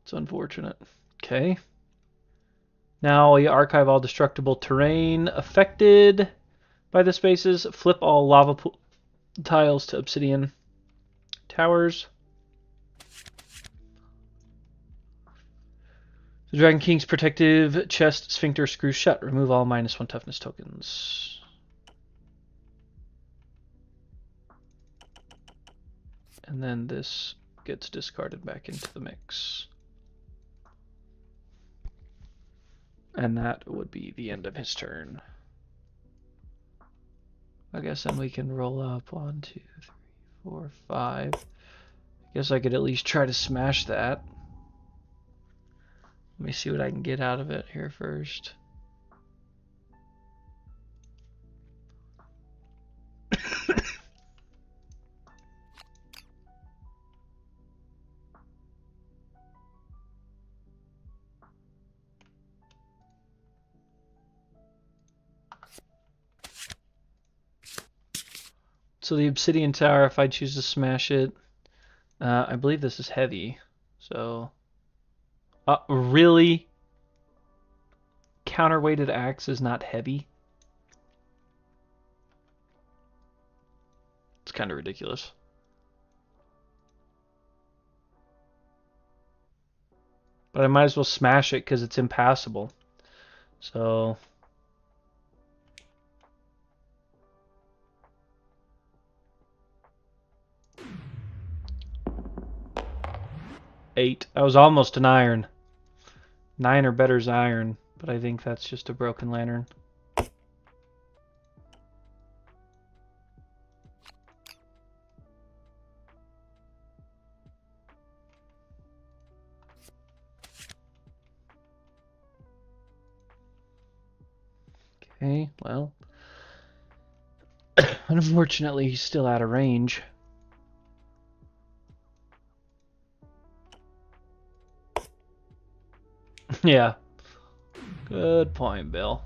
It's unfortunate. Okay. Now we archive all destructible terrain affected by the spaces. Flip all lava tiles to obsidian towers. The Dragon King's protective chest sphincter screws shut. Remove all -1 toughness tokens. And then this gets discarded back into the mix. And that would be the end of his turn. I guess then we can roll up 1, 2, 3, 4, 5. I guess I could at least try to smash that. Let me see what I can get out of it here first. So the obsidian tower, if I choose to smash it, I believe this is heavy. So, really? Counterweighted axe is not heavy? It's kind of ridiculous. But I might as well smash it because it's impassable. So... Eight. I was almost an iron. 9 or better's iron, but I think that's just a broken lantern. Okay, well. Unfortunately, he's still out of range. Yeah. Good point, Bill.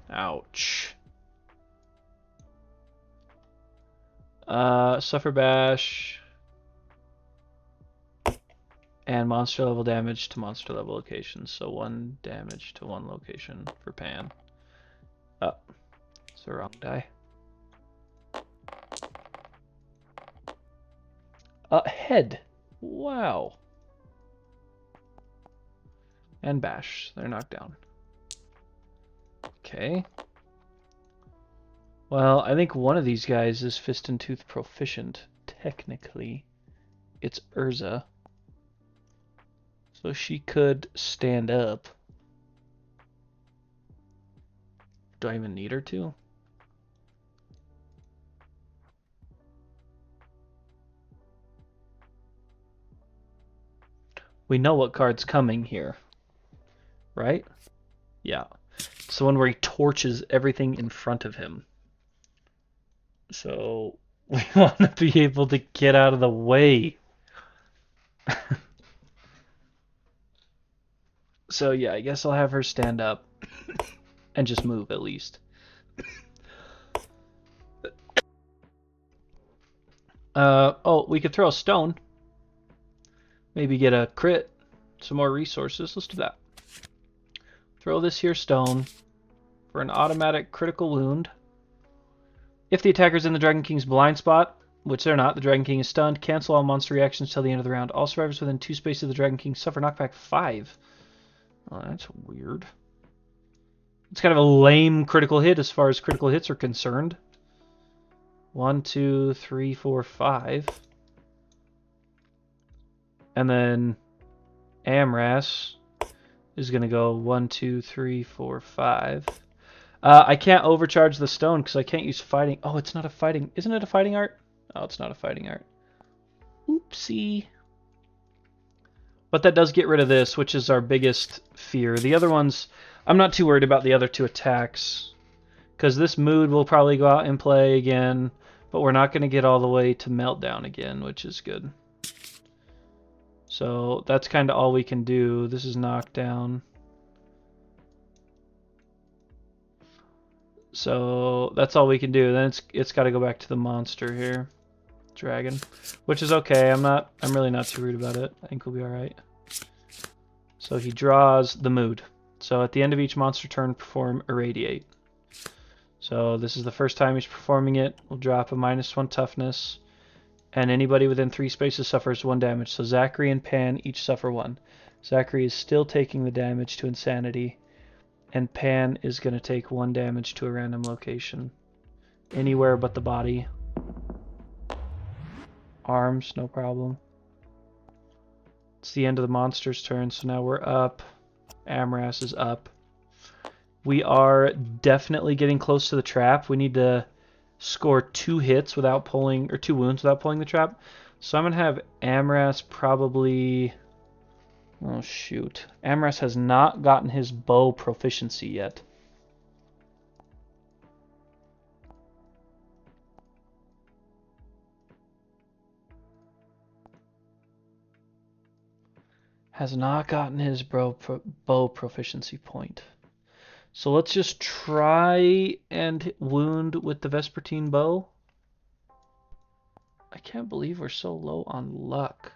Ouch. Suffer bash. And monster level damage to monster level locations. So 1 damage to 1 location for Pan. Oh. It's the wrong die. Head. Wow. And bash. They're knocked down. Okay. Well, I think one of these guys is Fist and Tooth proficient. Technically, it's Urza. So she could stand up. Do I even need her to? We know what card's coming here. Right? Yeah. It's the one where he torches everything in front of him. So we want to be able to get out of the way. So yeah, I guess I'll have her stand up and just move at least. Oh, we could throw a stone. Maybe get a crit, some more resources. Let's do that. Throw this here stone for an automatic critical wound. If the attacker's in the Dragon King's blind spot, which they're not. The Dragon King is stunned. Cancel all monster reactions till the end of the round. All survivors within 2 spaces of the Dragon King suffer knockback 5. Oh, that's weird. It's kind of a lame critical hit as far as critical hits are concerned. 1, 2, 3, 4, 5. And then Amras is going to go 1, 2, 3, 4, 5. I can't overcharge the stone because I can't use fighting. Oh, it's not a fighting. Isn't it a fighting art? Oh, it's not a fighting art. Oopsie. But that does get rid of this, which is our biggest fear. The other ones, I'm not too worried about the other 2 attacks. Because this mood will probably go out and play again. But we're not going to get all the way to Meltdown again, which is good. So that's kind of all we can do. This is knockdown. So that's all we can do. Then it's got to go back to the monster here, dragon, which is okay. I'm really not too worried about it. I think we'll be all right. So he draws the mood. So at the end of each monster turn, perform irradiate. So this is the first time he's performing it. We'll drop a -1 toughness, and anybody within 3 spaces suffers 1 damage. So Zachary and Pan each suffer 1. Zachary is still taking the damage to insanity. And Pan is going to take 1 damage to a random location. Anywhere but the body. Arms, no problem. It's the end of the monster's turn, so now we're up. Amras is up. We are definitely getting close to the trap. We need to score 2 hits without pulling, or 2 wounds without pulling the trap. So I'm going to have Amras probably... Oh, shoot. Amras has not gotten his bow proficiency yet. Has not gotten his bow proficiency point. So let's just try and wound with the Vespertine bow. I can't believe we're so low on luck.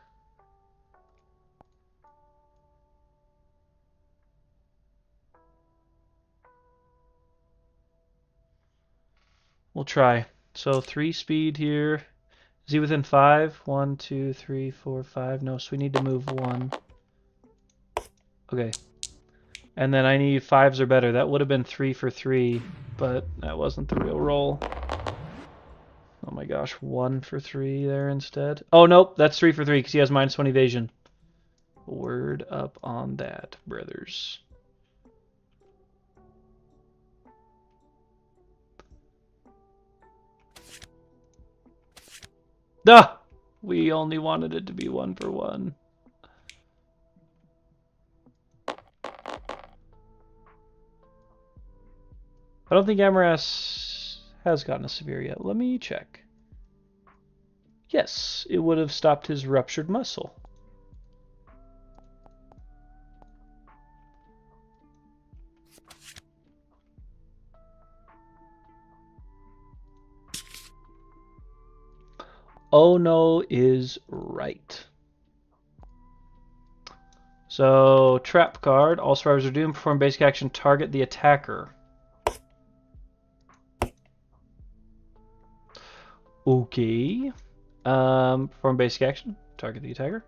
We'll try. So 3 speed here. Is he within 5? 1, 2, 3, 4, 5. No, so we need to move 1. Okay. And then I need 5s or better. That would have been 3 for 3, but that wasn't the real roll. Oh my gosh, 1 for 3 there instead. Oh, nope, that's 3 for 3 because he has -1 evasion. Word up on that, brothers. Duh! We only wanted it to be 1 for 1. I don't think Amras has gotten a severe yet. Let me check. Yes, it would have stopped his ruptured muscle. Oh no is right. So, trap card. All survivors are doomed. Perform basic action. Target the attacker. Okay. Perform basic action. Target the attacker.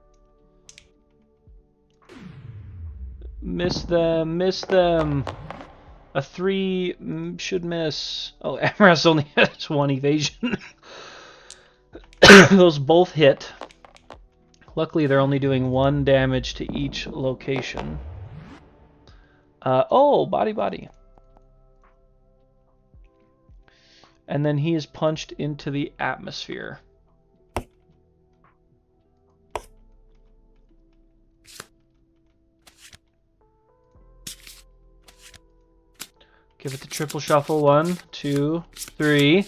Miss them. Miss them. A 3 should miss. Oh, Amras only has 1 evasion. Those both hit. Luckily, they're only doing 1 damage to each location. Oh, body. And then he is punched into the atmosphere. Give it the triple shuffle. 1, 2, 3.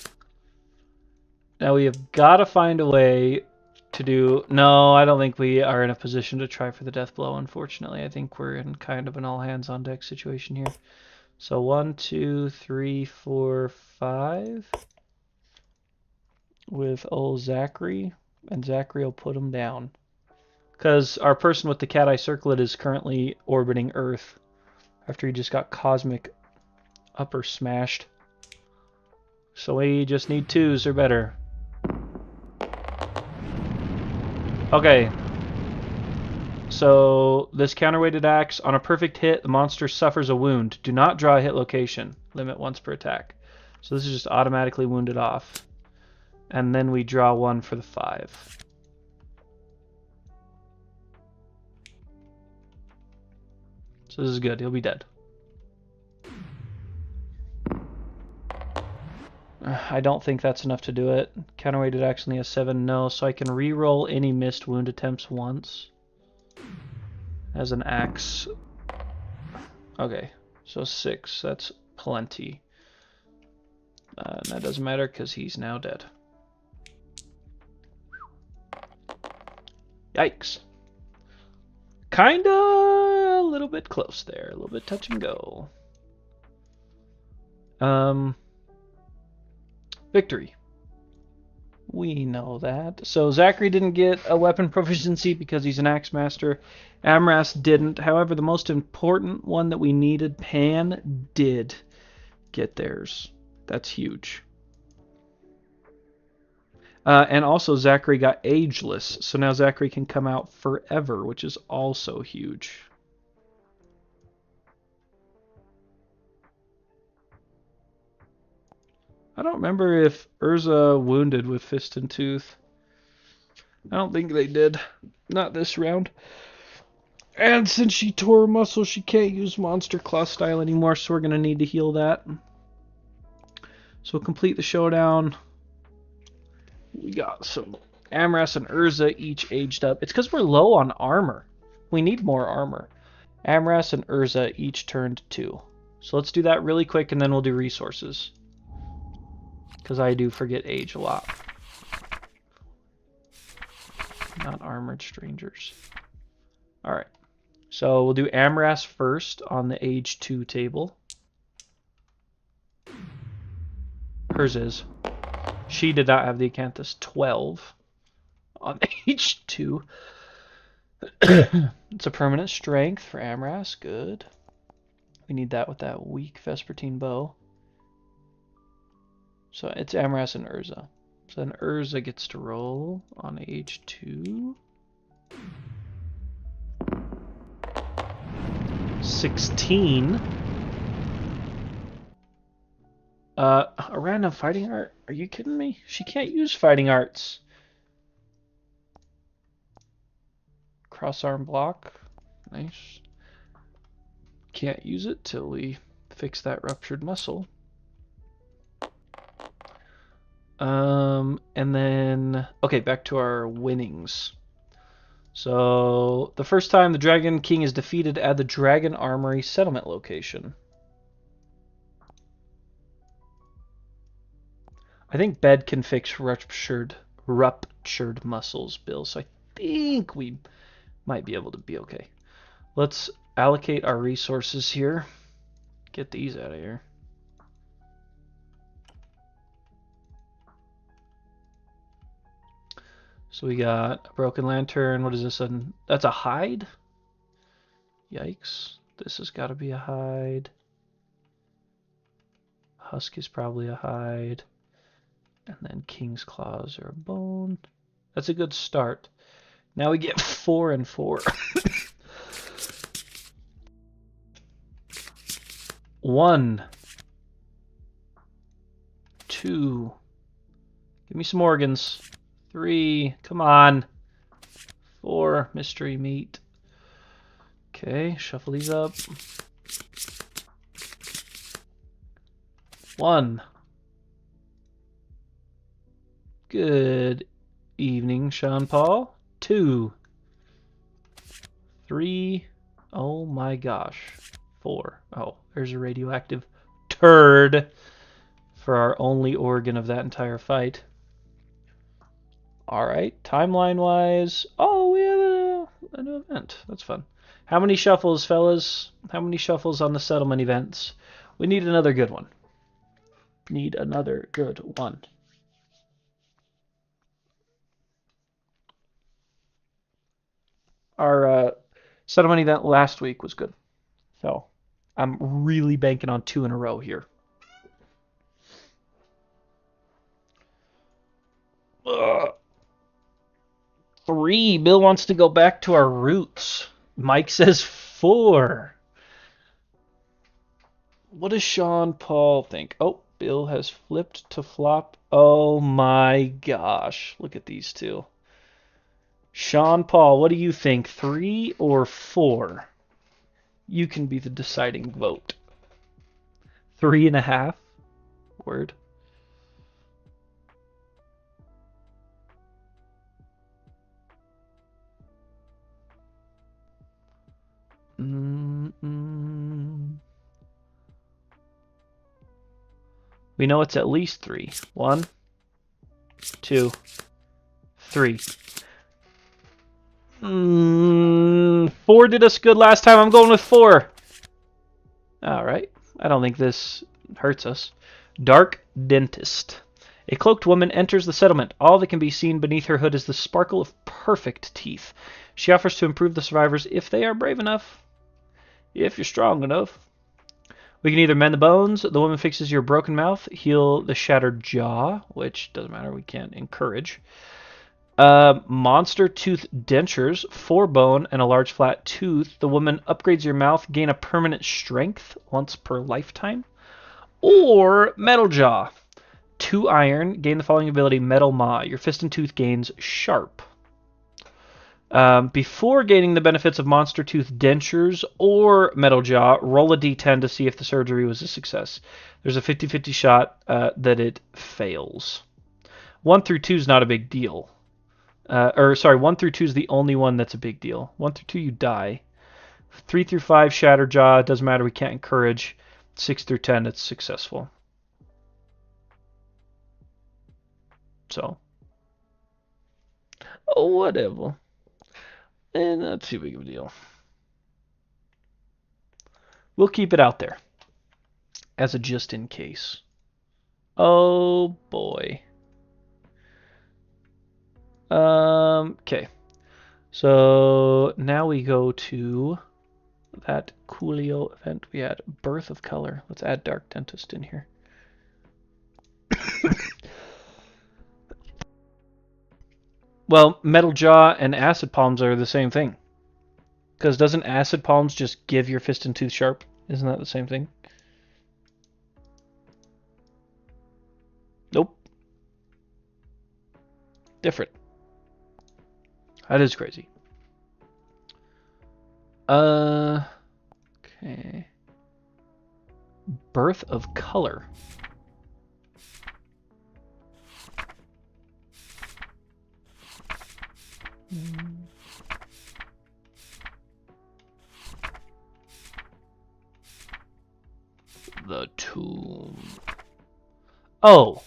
Now we have got to find a way to do... No, I don't think we are in a position to try for the death blow, unfortunately. I think we're in kind of an all-hands-on-deck situation here. So 1, 2, 3, 4, 5. With old Zachary. And Zachary will put him down. Because our person with the cat eye circlet is currently orbiting Earth. After he just got cosmic upper smashed. So we just need 2s or better. Okay. So this counterweighted axe, on a perfect hit, the monster suffers a wound. Do not draw a hit location. Limit once per attack. So this is just automatically wounded off. And then we draw one for the 5. So this is good. He'll be dead. I don't think that's enough to do it. Counterweighted axe only has 7. No, so I can re-roll any missed wound attempts once. As an axe. Okay, so 6. That's plenty. And that doesn't matter because he's now dead. Yikes. Kinda a little bit close there. A little bit touch and go. Victory. We know that. So Zachary didn't get a weapon proficiency because he's an axe master. Amras didn't. However, the most important one that we needed, Pan, did get theirs. That's huge. And also Zachary got ageless, so now Zachary can come out forever, which is also huge. I don't remember if Urza wounded with Fist and Tooth. I don't think they did. Not this round. And since she tore her muscle, she can't use Monster Claw style anymore, so we're going to need to heal that. So we'll complete the showdown. We got some Amras and Urza each aged up. It's because we're low on armor. We need more armor. Amras and Urza each turned 2. So let's do that really quick, and then we'll do resources. Because I do forget age a lot. Not armored strangers. Alright. So we'll do Amras first on the age 2 table. Hers is. She did not have the Acanthus. 12 on age 2. It's a permanent strength for Amras. Good. We need that with that weak Vespertine bow. So it's Amras and Urza. So then Urza gets to roll on age 2. 16. A random fighting art? Are you kidding me? She can't use fighting arts. Cross arm block. Nice. Can't use it till we fix that ruptured muscle. And then, okay, back to our winnings. So, the first time the Dragon King is defeated at the Dragon Armory settlement location. I think bed can fix ruptured muscles, Bill, so I think we might be able to be okay. Let's allocate our resources here. Get these out of here. So we got a broken lantern. What is this? That's a hide? Yikes. This has got to be a hide. Husk is probably a hide. And then King's Claws are a bone. That's a good start. Now we get 4 and 4. 1. 2. Give me some organs. 3. Come on. 4. Mystery meat. Okay, shuffle these up. 1. Good evening, Sean Paul. 2. 3. Oh my gosh. 4. Oh, there's a radioactive turd for our only organ of that entire fight. Alright, timeline-wise... Oh, we have an event. That's fun. How many shuffles, fellas? How many shuffles on the settlement events? We need another good one. Need another good one. Our settlement event last week was good. So, I'm really banking on 2 in a row here. Ugh. 3. Bill wants to go back to our roots. Mike says 4. What does Sean Paul think? Oh, Bill has flipped to flop. Oh my gosh. Look at these two. Sean Paul, what do you think? 3 or 4? You can be the deciding vote. 3.5? Word. We know it's at least 3. 1, 2, 3. 4 did us good last time. I'm going with 4. Alright. I don't think this hurts us. Dark Dentist. A cloaked woman enters the settlement. All that can be seen beneath her hood is the sparkle of perfect teeth. She offers to improve the survivors if they are brave enough. If you're strong enough. We can either mend the bones, the woman fixes your broken mouth, heal the shattered jaw, which doesn't matter, we can't encourage. Monster tooth dentures, 4 bone and a large flat tooth. The woman upgrades your mouth, gain a permanent strength once per lifetime. Or metal jaw, 2 iron, gain the following ability, metal maw. Your fist and tooth gains sharp. Before gaining the benefits of Monster Tooth dentures or Metal Jaw, roll a d10 to see if the surgery was a success. There's a 50-50 shot that it fails. 1 through 2 is not a big deal. 1 through 2 is the only one that's a big deal. 1 through 2, you die. 3 through 5, Shattered Jaw. It doesn't matter, we can't encourage. 6 through 10, it's successful. So. Oh, whatever. And not too big of a deal. We'll keep it out there as a just in case. Oh boy. Okay. So now we go to that Coolio event we had. Birth of Color. Let's add Dark Dentist in here. Well, Metal Jaw and Acid Palms are the same thing. Because doesn't Acid Palms just give your fist and tooth sharp? Isn't that the same thing? Nope. Different. That is crazy. Okay. Birth of Color. The Tomb. Oh.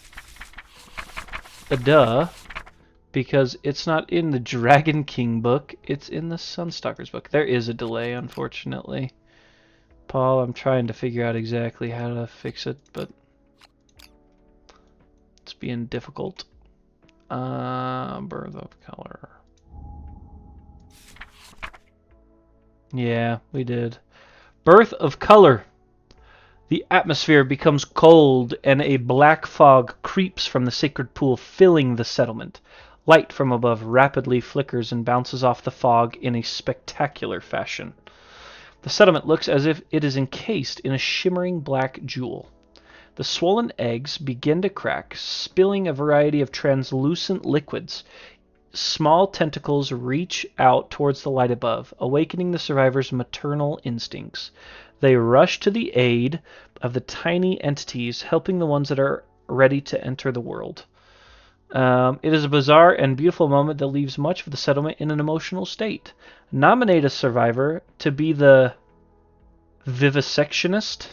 Duh. Because it's not in the Dragon King book, it's in the Sunstalkers book. There is a delay, unfortunately. Paul, I'm trying to figure out exactly how to fix it, but it's being difficult. Birth of Color. Yeah, we did. Birth of Color. The atmosphere becomes cold, and a black fog creeps from the sacred pool, filling the settlement. Light from above rapidly flickers and bounces off the fog in a spectacular fashion. The settlement looks as if it is encased in a shimmering black jewel. The swollen eggs begin to crack, spilling a variety of translucent liquids. Small tentacles reach out towards the light above, awakening the survivors' maternal instincts. They rush to the aid of the tiny entities, helping the ones that are ready to enter the world. It is a bizarre and beautiful moment that leaves much of the settlement in an emotional state. Nominate a survivor to be the vivisectionist.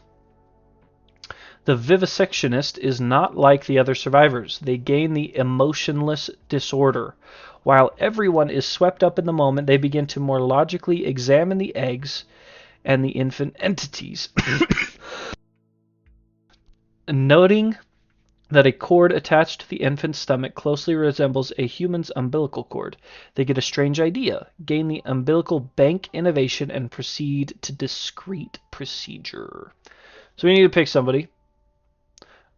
The vivisectionist is not like the other survivors. They gain the emotionless disorder. While everyone is swept up in the moment, they begin to more logically examine the eggs and the infant entities. Noting that a cord attached to the infant's stomach closely resembles a human's umbilical cord, they get a strange idea, gain the umbilical bank innovation, and proceed to discreet procedure. So we need to pick somebody.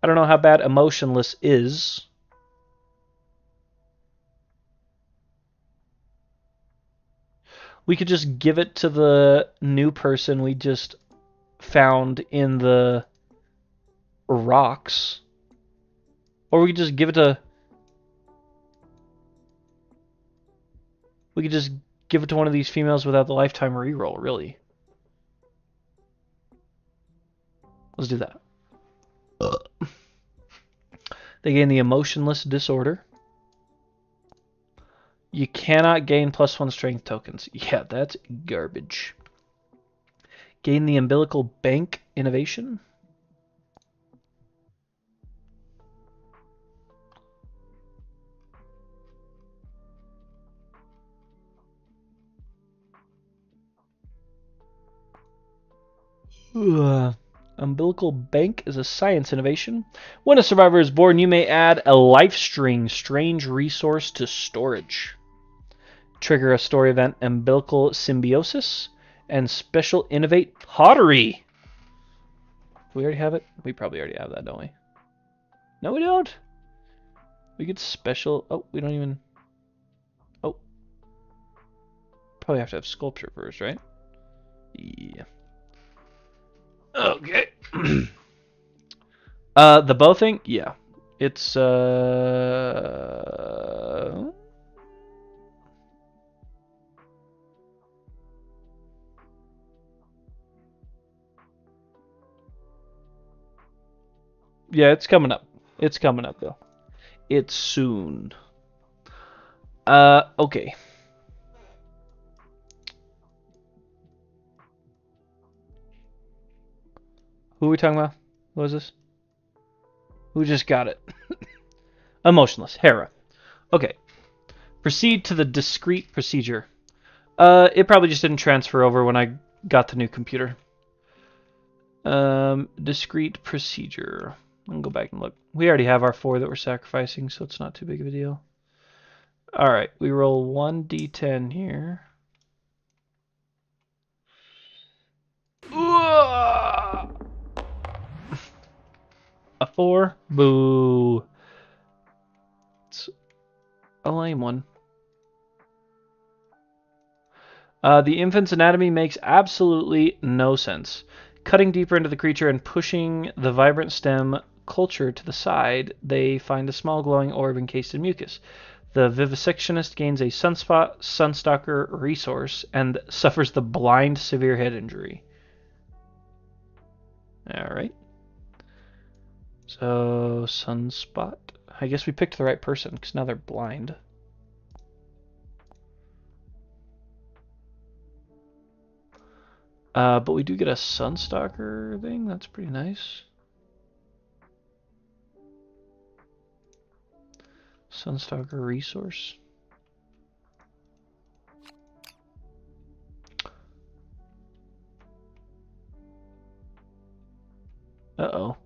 I don't know how bad emotionless is. We could just give it to the new person we just found in the rocks. Or we could just give it to... We could just give it to one of these females without the lifetime reroll, really. Let's do that. They gain the emotionless disorder. You cannot gain +1 strength tokens. Yeah, that's garbage. Gain the umbilical bank innovation. Umbilical bank is a science innovation. When a survivor is born, you may add a life string strange resource to storage. Trigger a story event umbilical symbiosis and special innovate pottery. Do we already have it? We probably already have that, don't we? No, we don't. We get special. Oh, we don't even. Oh, probably have to have sculpture first, right? Yeah. Okay. The bow thing, yeah. It's yeah, it's coming up. It's coming up though. It's soon. Okay. Who are we talking about? What is this? Who just got it? Emotionless. Hera. Okay. Proceed to the discrete procedure. It probably just didn't transfer over when I got the new computer. Discrete procedure. I'll go back and look. We already have our 4 that we're sacrificing, so it's not too big of a deal. Alright, we roll 1d10 here. A 4? Boo. It's a lame one. The infant's anatomy makes absolutely no sense. Cutting deeper into the creature and pushing the vibrant stem culture to the side, they find a small glowing orb encased in mucus. The vivisectionist gains a sunspot sunstalker resource and suffers the blind severe head injury. Alright. So, sunspot. I guess we picked the right person because now they're blind. But we do get a Sunstalker thing. That's pretty nice. Sunstalker resource. Uh-oh.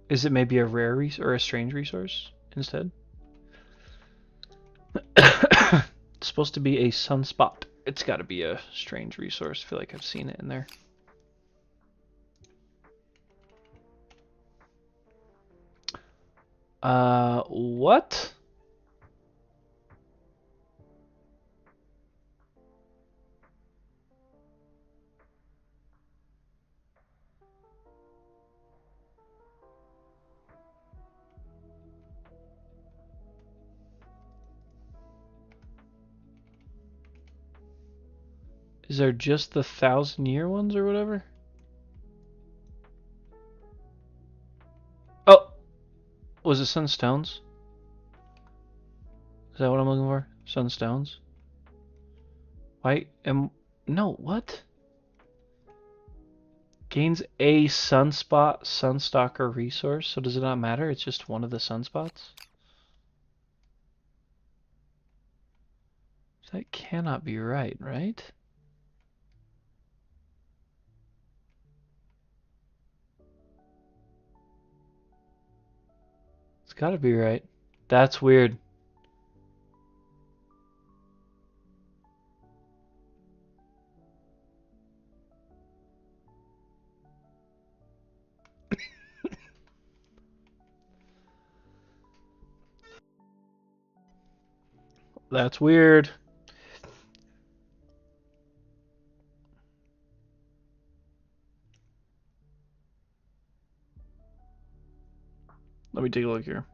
Is it maybe a rare or a strange resource instead? It's supposed to be a sunspot. It's got to be a strange resource. I feel like I've seen it in there. What? Is there just the 1,000-year ones or whatever? Oh! Was it Sunstones? Is that what I'm looking for? Sunstones? Why am... No, what? Gains a sunspot sunstalker resource, so does it not matter? It's just one of the sunspots? That cannot be right, right? It's gotta be right. That's weird. That's weird. Let me take a look here.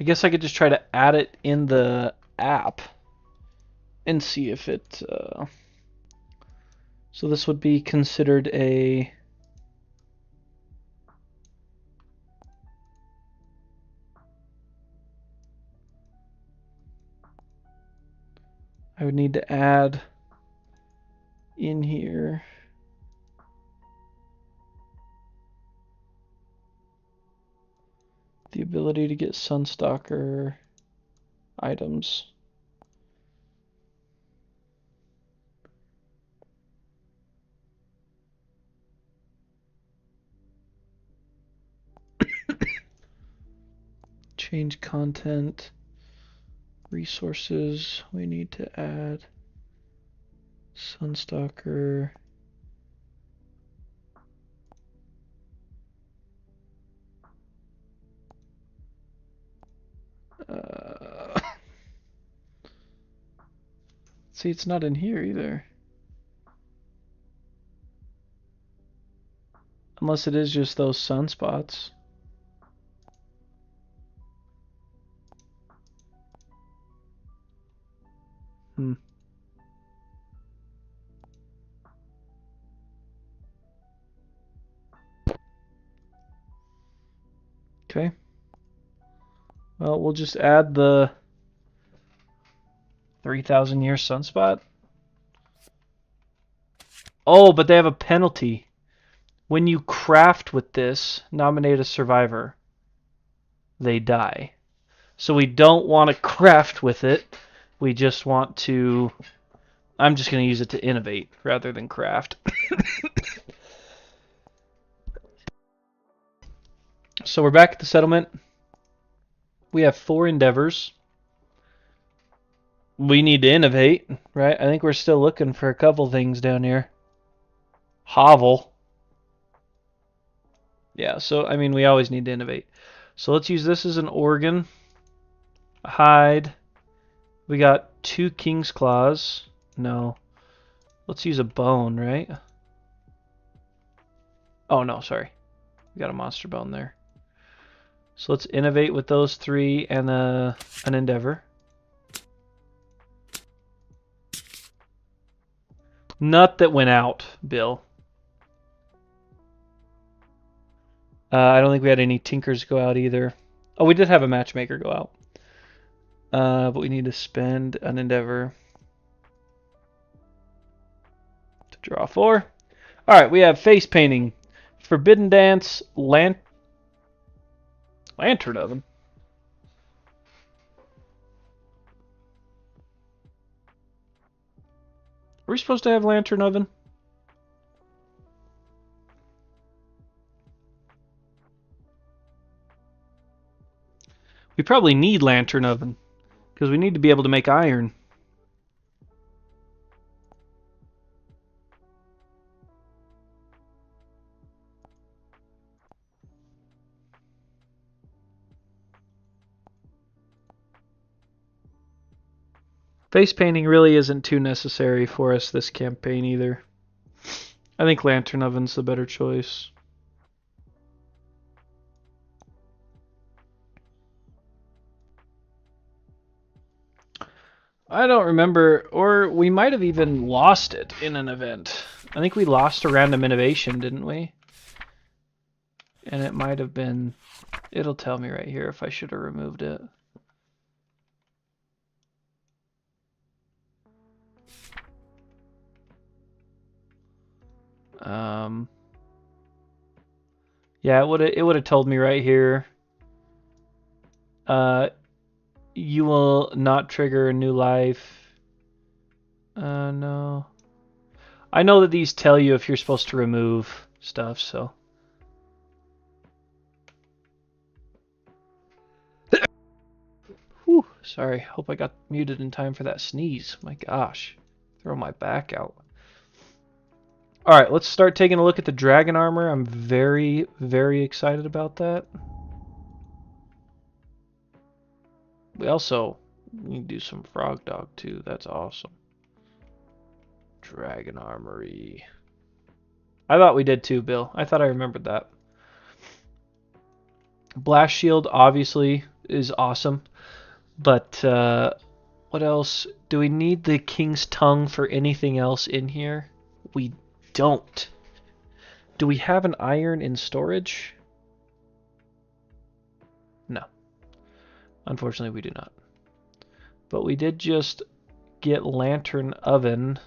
I guess I could just try to add it in the app and see if it... So this would be considered a... I would need to add in here... the ability to get Sunstalker items. Change content, resources, we need to add Sunstalker. See, it's not in here either. Unless it is just those sunspots. Okay. Well, we'll just add the 3,000 year sunspot. Oh, but they have a penalty. When you craft with this, nominate a survivor, they die. So we don't want to craft with it. We just want to... I'm just going to use it to innovate rather than craft. So we're back at the settlement. We have 4 endeavors. We need to innovate, right? I think we're still looking for a couple things down here. Hovel. Yeah, so, I mean, we always need to innovate. So let's use this as an organ. A hide. We got 2 king's claws. No. Let's use a bone, right? Oh, no, sorry. We got a monster bone there. So let's innovate with those 3 and an endeavor. Nut that went out, Bill. I don't think we had any tinkers go out either. Oh, we did have a matchmaker go out. But we need to spend an endeavor to draw 4. Alright, we have face painting. Forbidden dance, lantern oven. Are we supposed to have lantern oven? We probably need lantern oven because we need to be able to make iron. Face painting really isn't too necessary for us this campaign either. I think lantern oven's the better choice. I don't remember, or we might have even lost it in an event. I think we lost a random innovation, didn't we? And it might have been... It'll tell me right here if I should have removed it. Yeah, it would have told me right here. You will not trigger a new life. No. I know that these tell you if you're supposed to remove stuff, so. Whew, Sorry, hope I got muted in time for that sneeze. My gosh, throw my back out. Alright, let's start taking a look at the dragon armor. I'm very, very excited about that. We also need to do some frog dog too. That's awesome. Dragon armory. I thought we did too, Bill. I thought I remembered that. Blast shield obviously is awesome. But what else? Do we need the king's tongue for anything else in here? We don't. Do we have an iron in storage? No. Unfortunately, we do not. But we did just get lantern oven.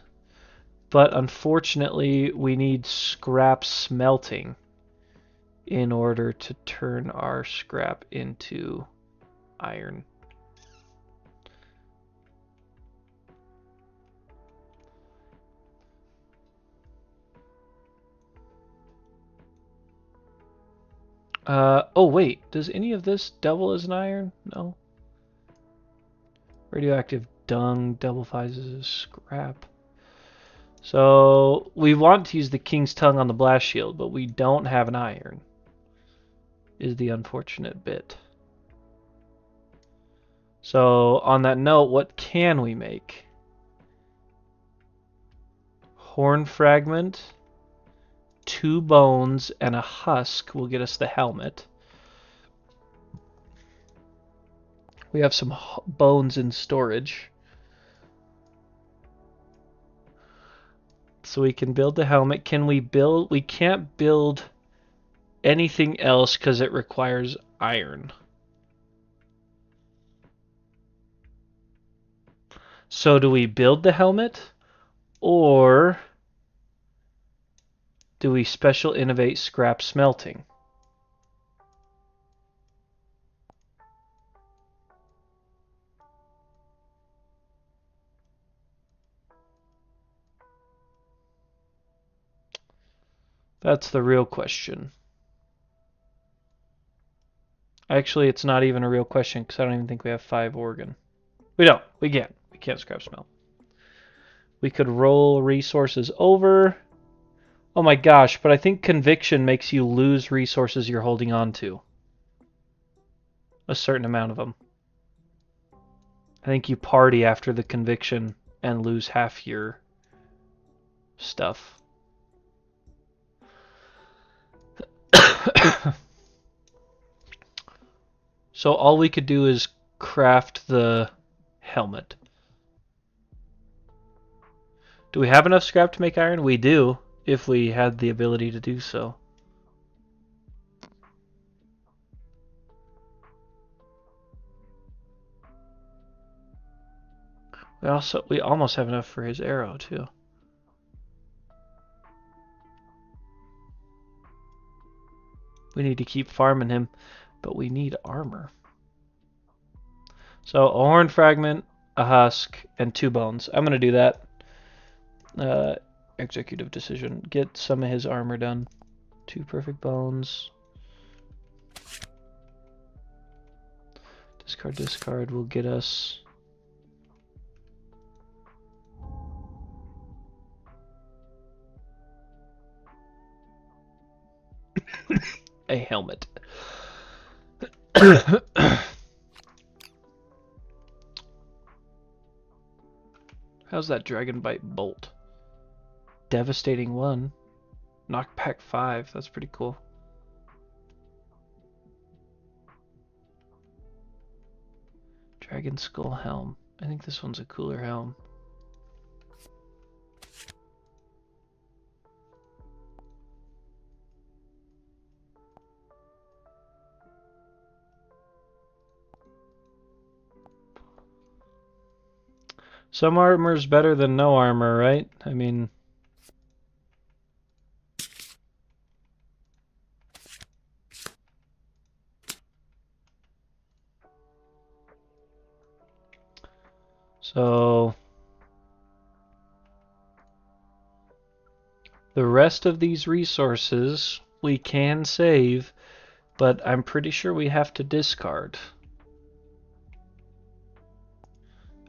But unfortunately, we need scrap smelting in order to turn our scrap into iron. Oh wait, does any of this double as an iron? No. Radioactive dung doubles as scrap. So we want to use the king's tongue on the blast shield, but we don't have an iron. Is the unfortunate bit. So on that note, what can we make? Horn fragment, 2 bones, and a husk will get us the helmet. We have some bones in storage. So we can build the helmet. Can we build? We can't build anything else because it requires iron. So do we build the helmet? Or do we special innovate scrap smelting? That's the real question. Actually, it's not even a real question because I don't even think we have 5 organ. We don't. We can't. We can't scrap smelt. We could roll resources over. Oh my gosh, but I think conviction makes you lose resources you're holding on to. A certain amount of them. I think you party after the conviction and lose half your stuff. So all we could do is craft the helmet. Do we have enough scrap to make iron? We do, if we had the ability to do so. We almost have enough for his arrow too. We need to keep farming him, but we need armor. So a horn fragment, a husk, and 2 bones. I'm gonna do that. Executive decision. Get some of his armor done. 2 perfect bones. Discard will get us a helmet. How's that dragon bite bolt? Devastating 1. Knockback 5. That's pretty cool. Dragon skull helm. I think this one's a cooler helm. Some armor's better than no armor, right? I mean... So... the rest of these resources we can save, but I'm pretty sure we have to discard.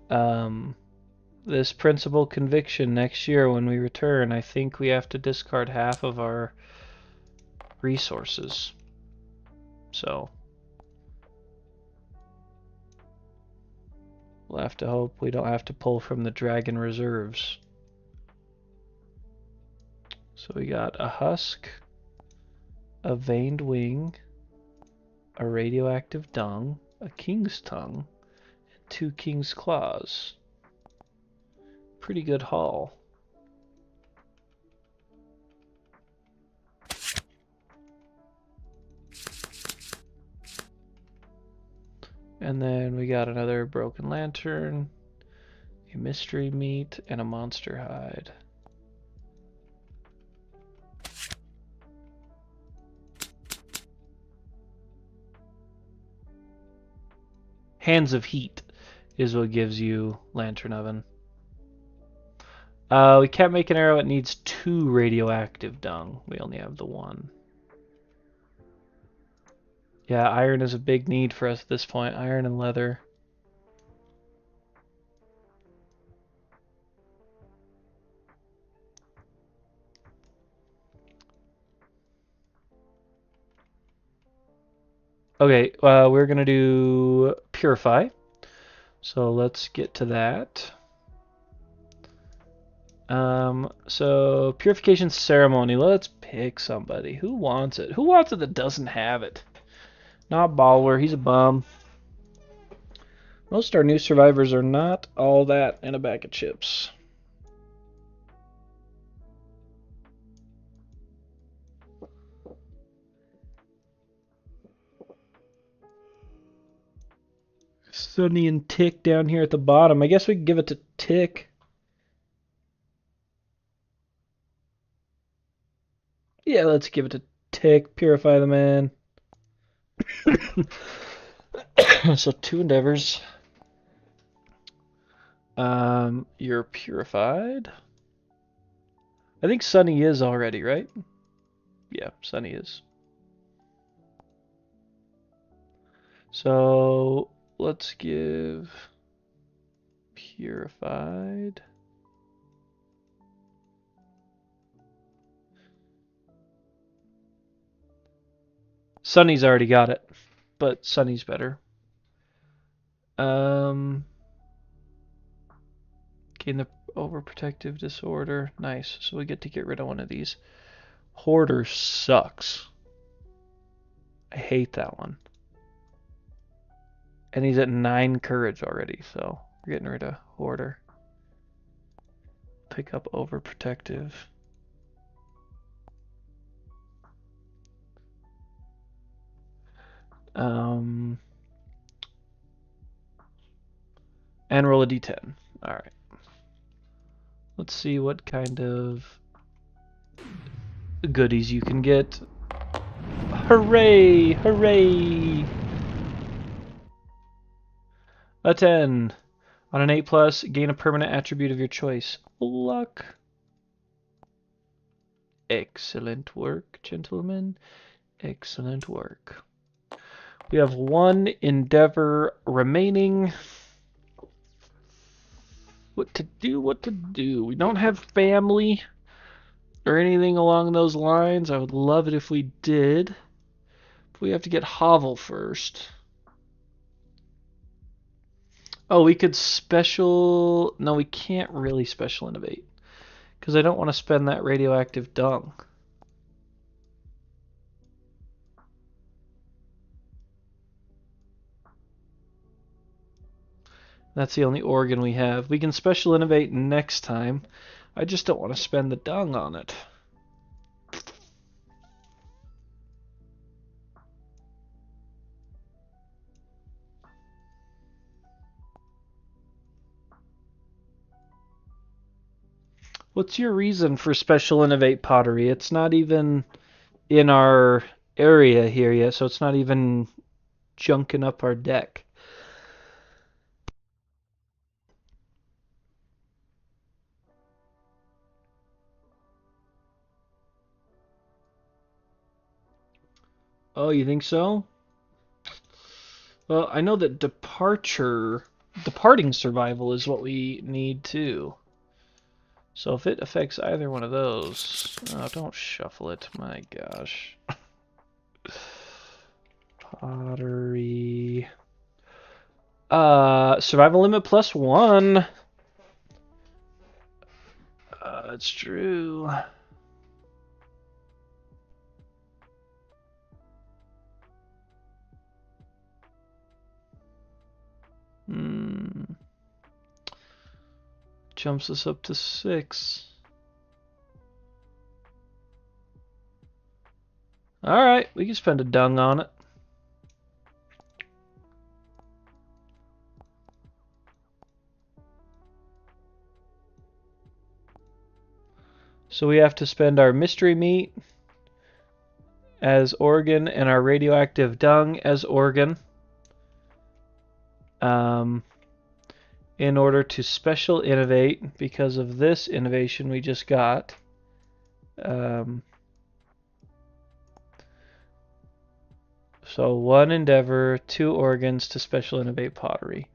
this principal conviction next year when we return, I think we have to discard half of our resources. So we'll have to hope we don't have to pull from the dragon reserves. So we got a husk, a veined wing, a radioactive dung, a king's tongue, and 2 king's claws. Pretty good haul. And then we got another broken lantern, a mystery meat, and a monster hide. Hands of Heat is what gives you Lantern Oven. We can't make an arrow. It needs 2 radioactive dung. We only have the 1. Yeah, iron is a big need for us at this point. Iron and leather. Okay, we're going to do Purify. So let's get to that. So Purification Ceremony. Let's pick somebody. Who wants it? Who wants it that doesn't have it? Not Balwer. He's a bum. Most of our new survivors are not all that in a bag of chips. Sunny and Tick down here at the bottom. I guess we could give it to Tick. Yeah, let's give it to Tick. Purify the man. So 2 endeavors. You're purified. I think Sunny is already, right? Yeah, Sunny is. So let's give purified. Sunny's already got it, but Sunny's better. Gain the overprotective disorder. Nice. So we get to get rid of one of these. Hoarder sucks. I hate that one. And he's at 9 courage already, so we're getting rid of Hoarder. Pick up overprotective. And roll a d10. Alright. Let's see what kind of goodies you can get. Hooray! Hooray! A 10. On an 8+, gain a permanent attribute of your choice. Luck. Excellent work, gentlemen. Excellent work. We have 1 endeavor remaining. What to do, what to do. We don't have family or anything along those lines. I would love it if we did. But we have to get Hovel first. Oh, we could special... No, we can't really special innovate. Because I don't want to spend that radioactive dung. That's the only organ we have. We can special innovate next time. I just don't want to spend the dung on it. What's your reason for special innovate pottery? It's not even in our area here yet, so it's not even junking up our deck. Oh, you think so? Well, I know that departure departing survival is what we need too. So if it affects either one of those... Oh, don't shuffle it, my gosh. Pottery... survival limit +1. It's true. Jumps us up to 6. Alright, we can spend a dung on it. So we have to spend our mystery meat as organ and our radioactive dung as organ in order to special innovate because of this innovation we just got. So 1 endeavor, 2 organs to special innovate pottery.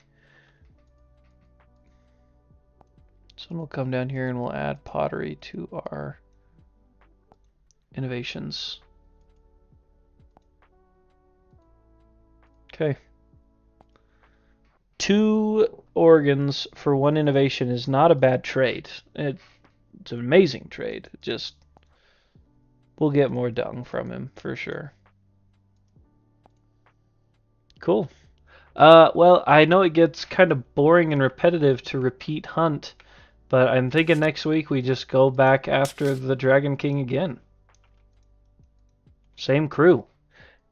So we'll come down here and we'll add pottery to our innovations. Okay. 2 organs for 1 innovation is not a bad trade. It's an amazing trade. Just we'll get more dung from him for sure. Cool. Well, I know it gets kind of boring and repetitive to repeat hunt, but I'm thinking next week we just go back after the Dragon King again. Same crew.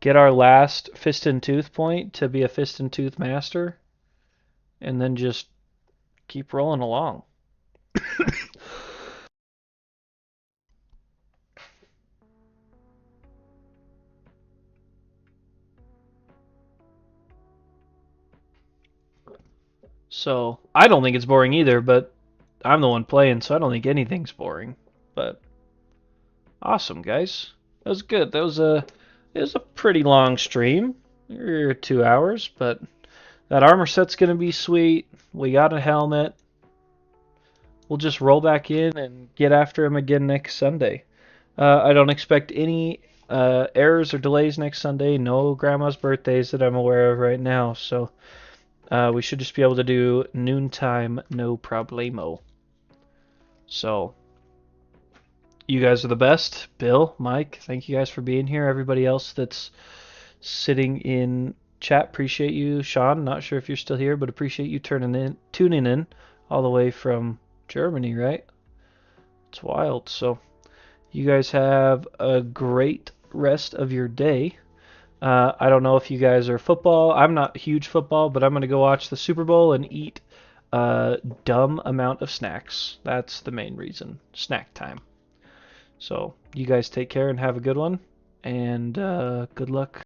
Get our last Fist and Tooth point to be a Fist and Tooth master, and then just keep rolling along. So, I don't think it's boring either, but I'm the one playing, so I don't think anything's boring. But awesome, guys. That was good. It was a pretty long stream. 2 hours, but that armor set's gonna be sweet. We got a helmet. We'll just roll back in and get after him again next Sunday. I don't expect any errors or delays next Sunday. No grandma's birthdays that I'm aware of right now, so we should just be able to do noontime, no problemo. So, you guys are the best. Bill, Mike, thank you guys for being here. Everybody else that's sitting in chat, appreciate you. Sean, not sure if you're still here, but appreciate you tuning in all the way from Germany, right? It's wild. So, you guys have a great rest of your day. I don't know if you guys are football. I'm not huge football, but I'm going to go watch the Super Bowl and eat a dumb amount of snacks. That's the main reason. Snack time. So you guys take care and have a good one. And good luck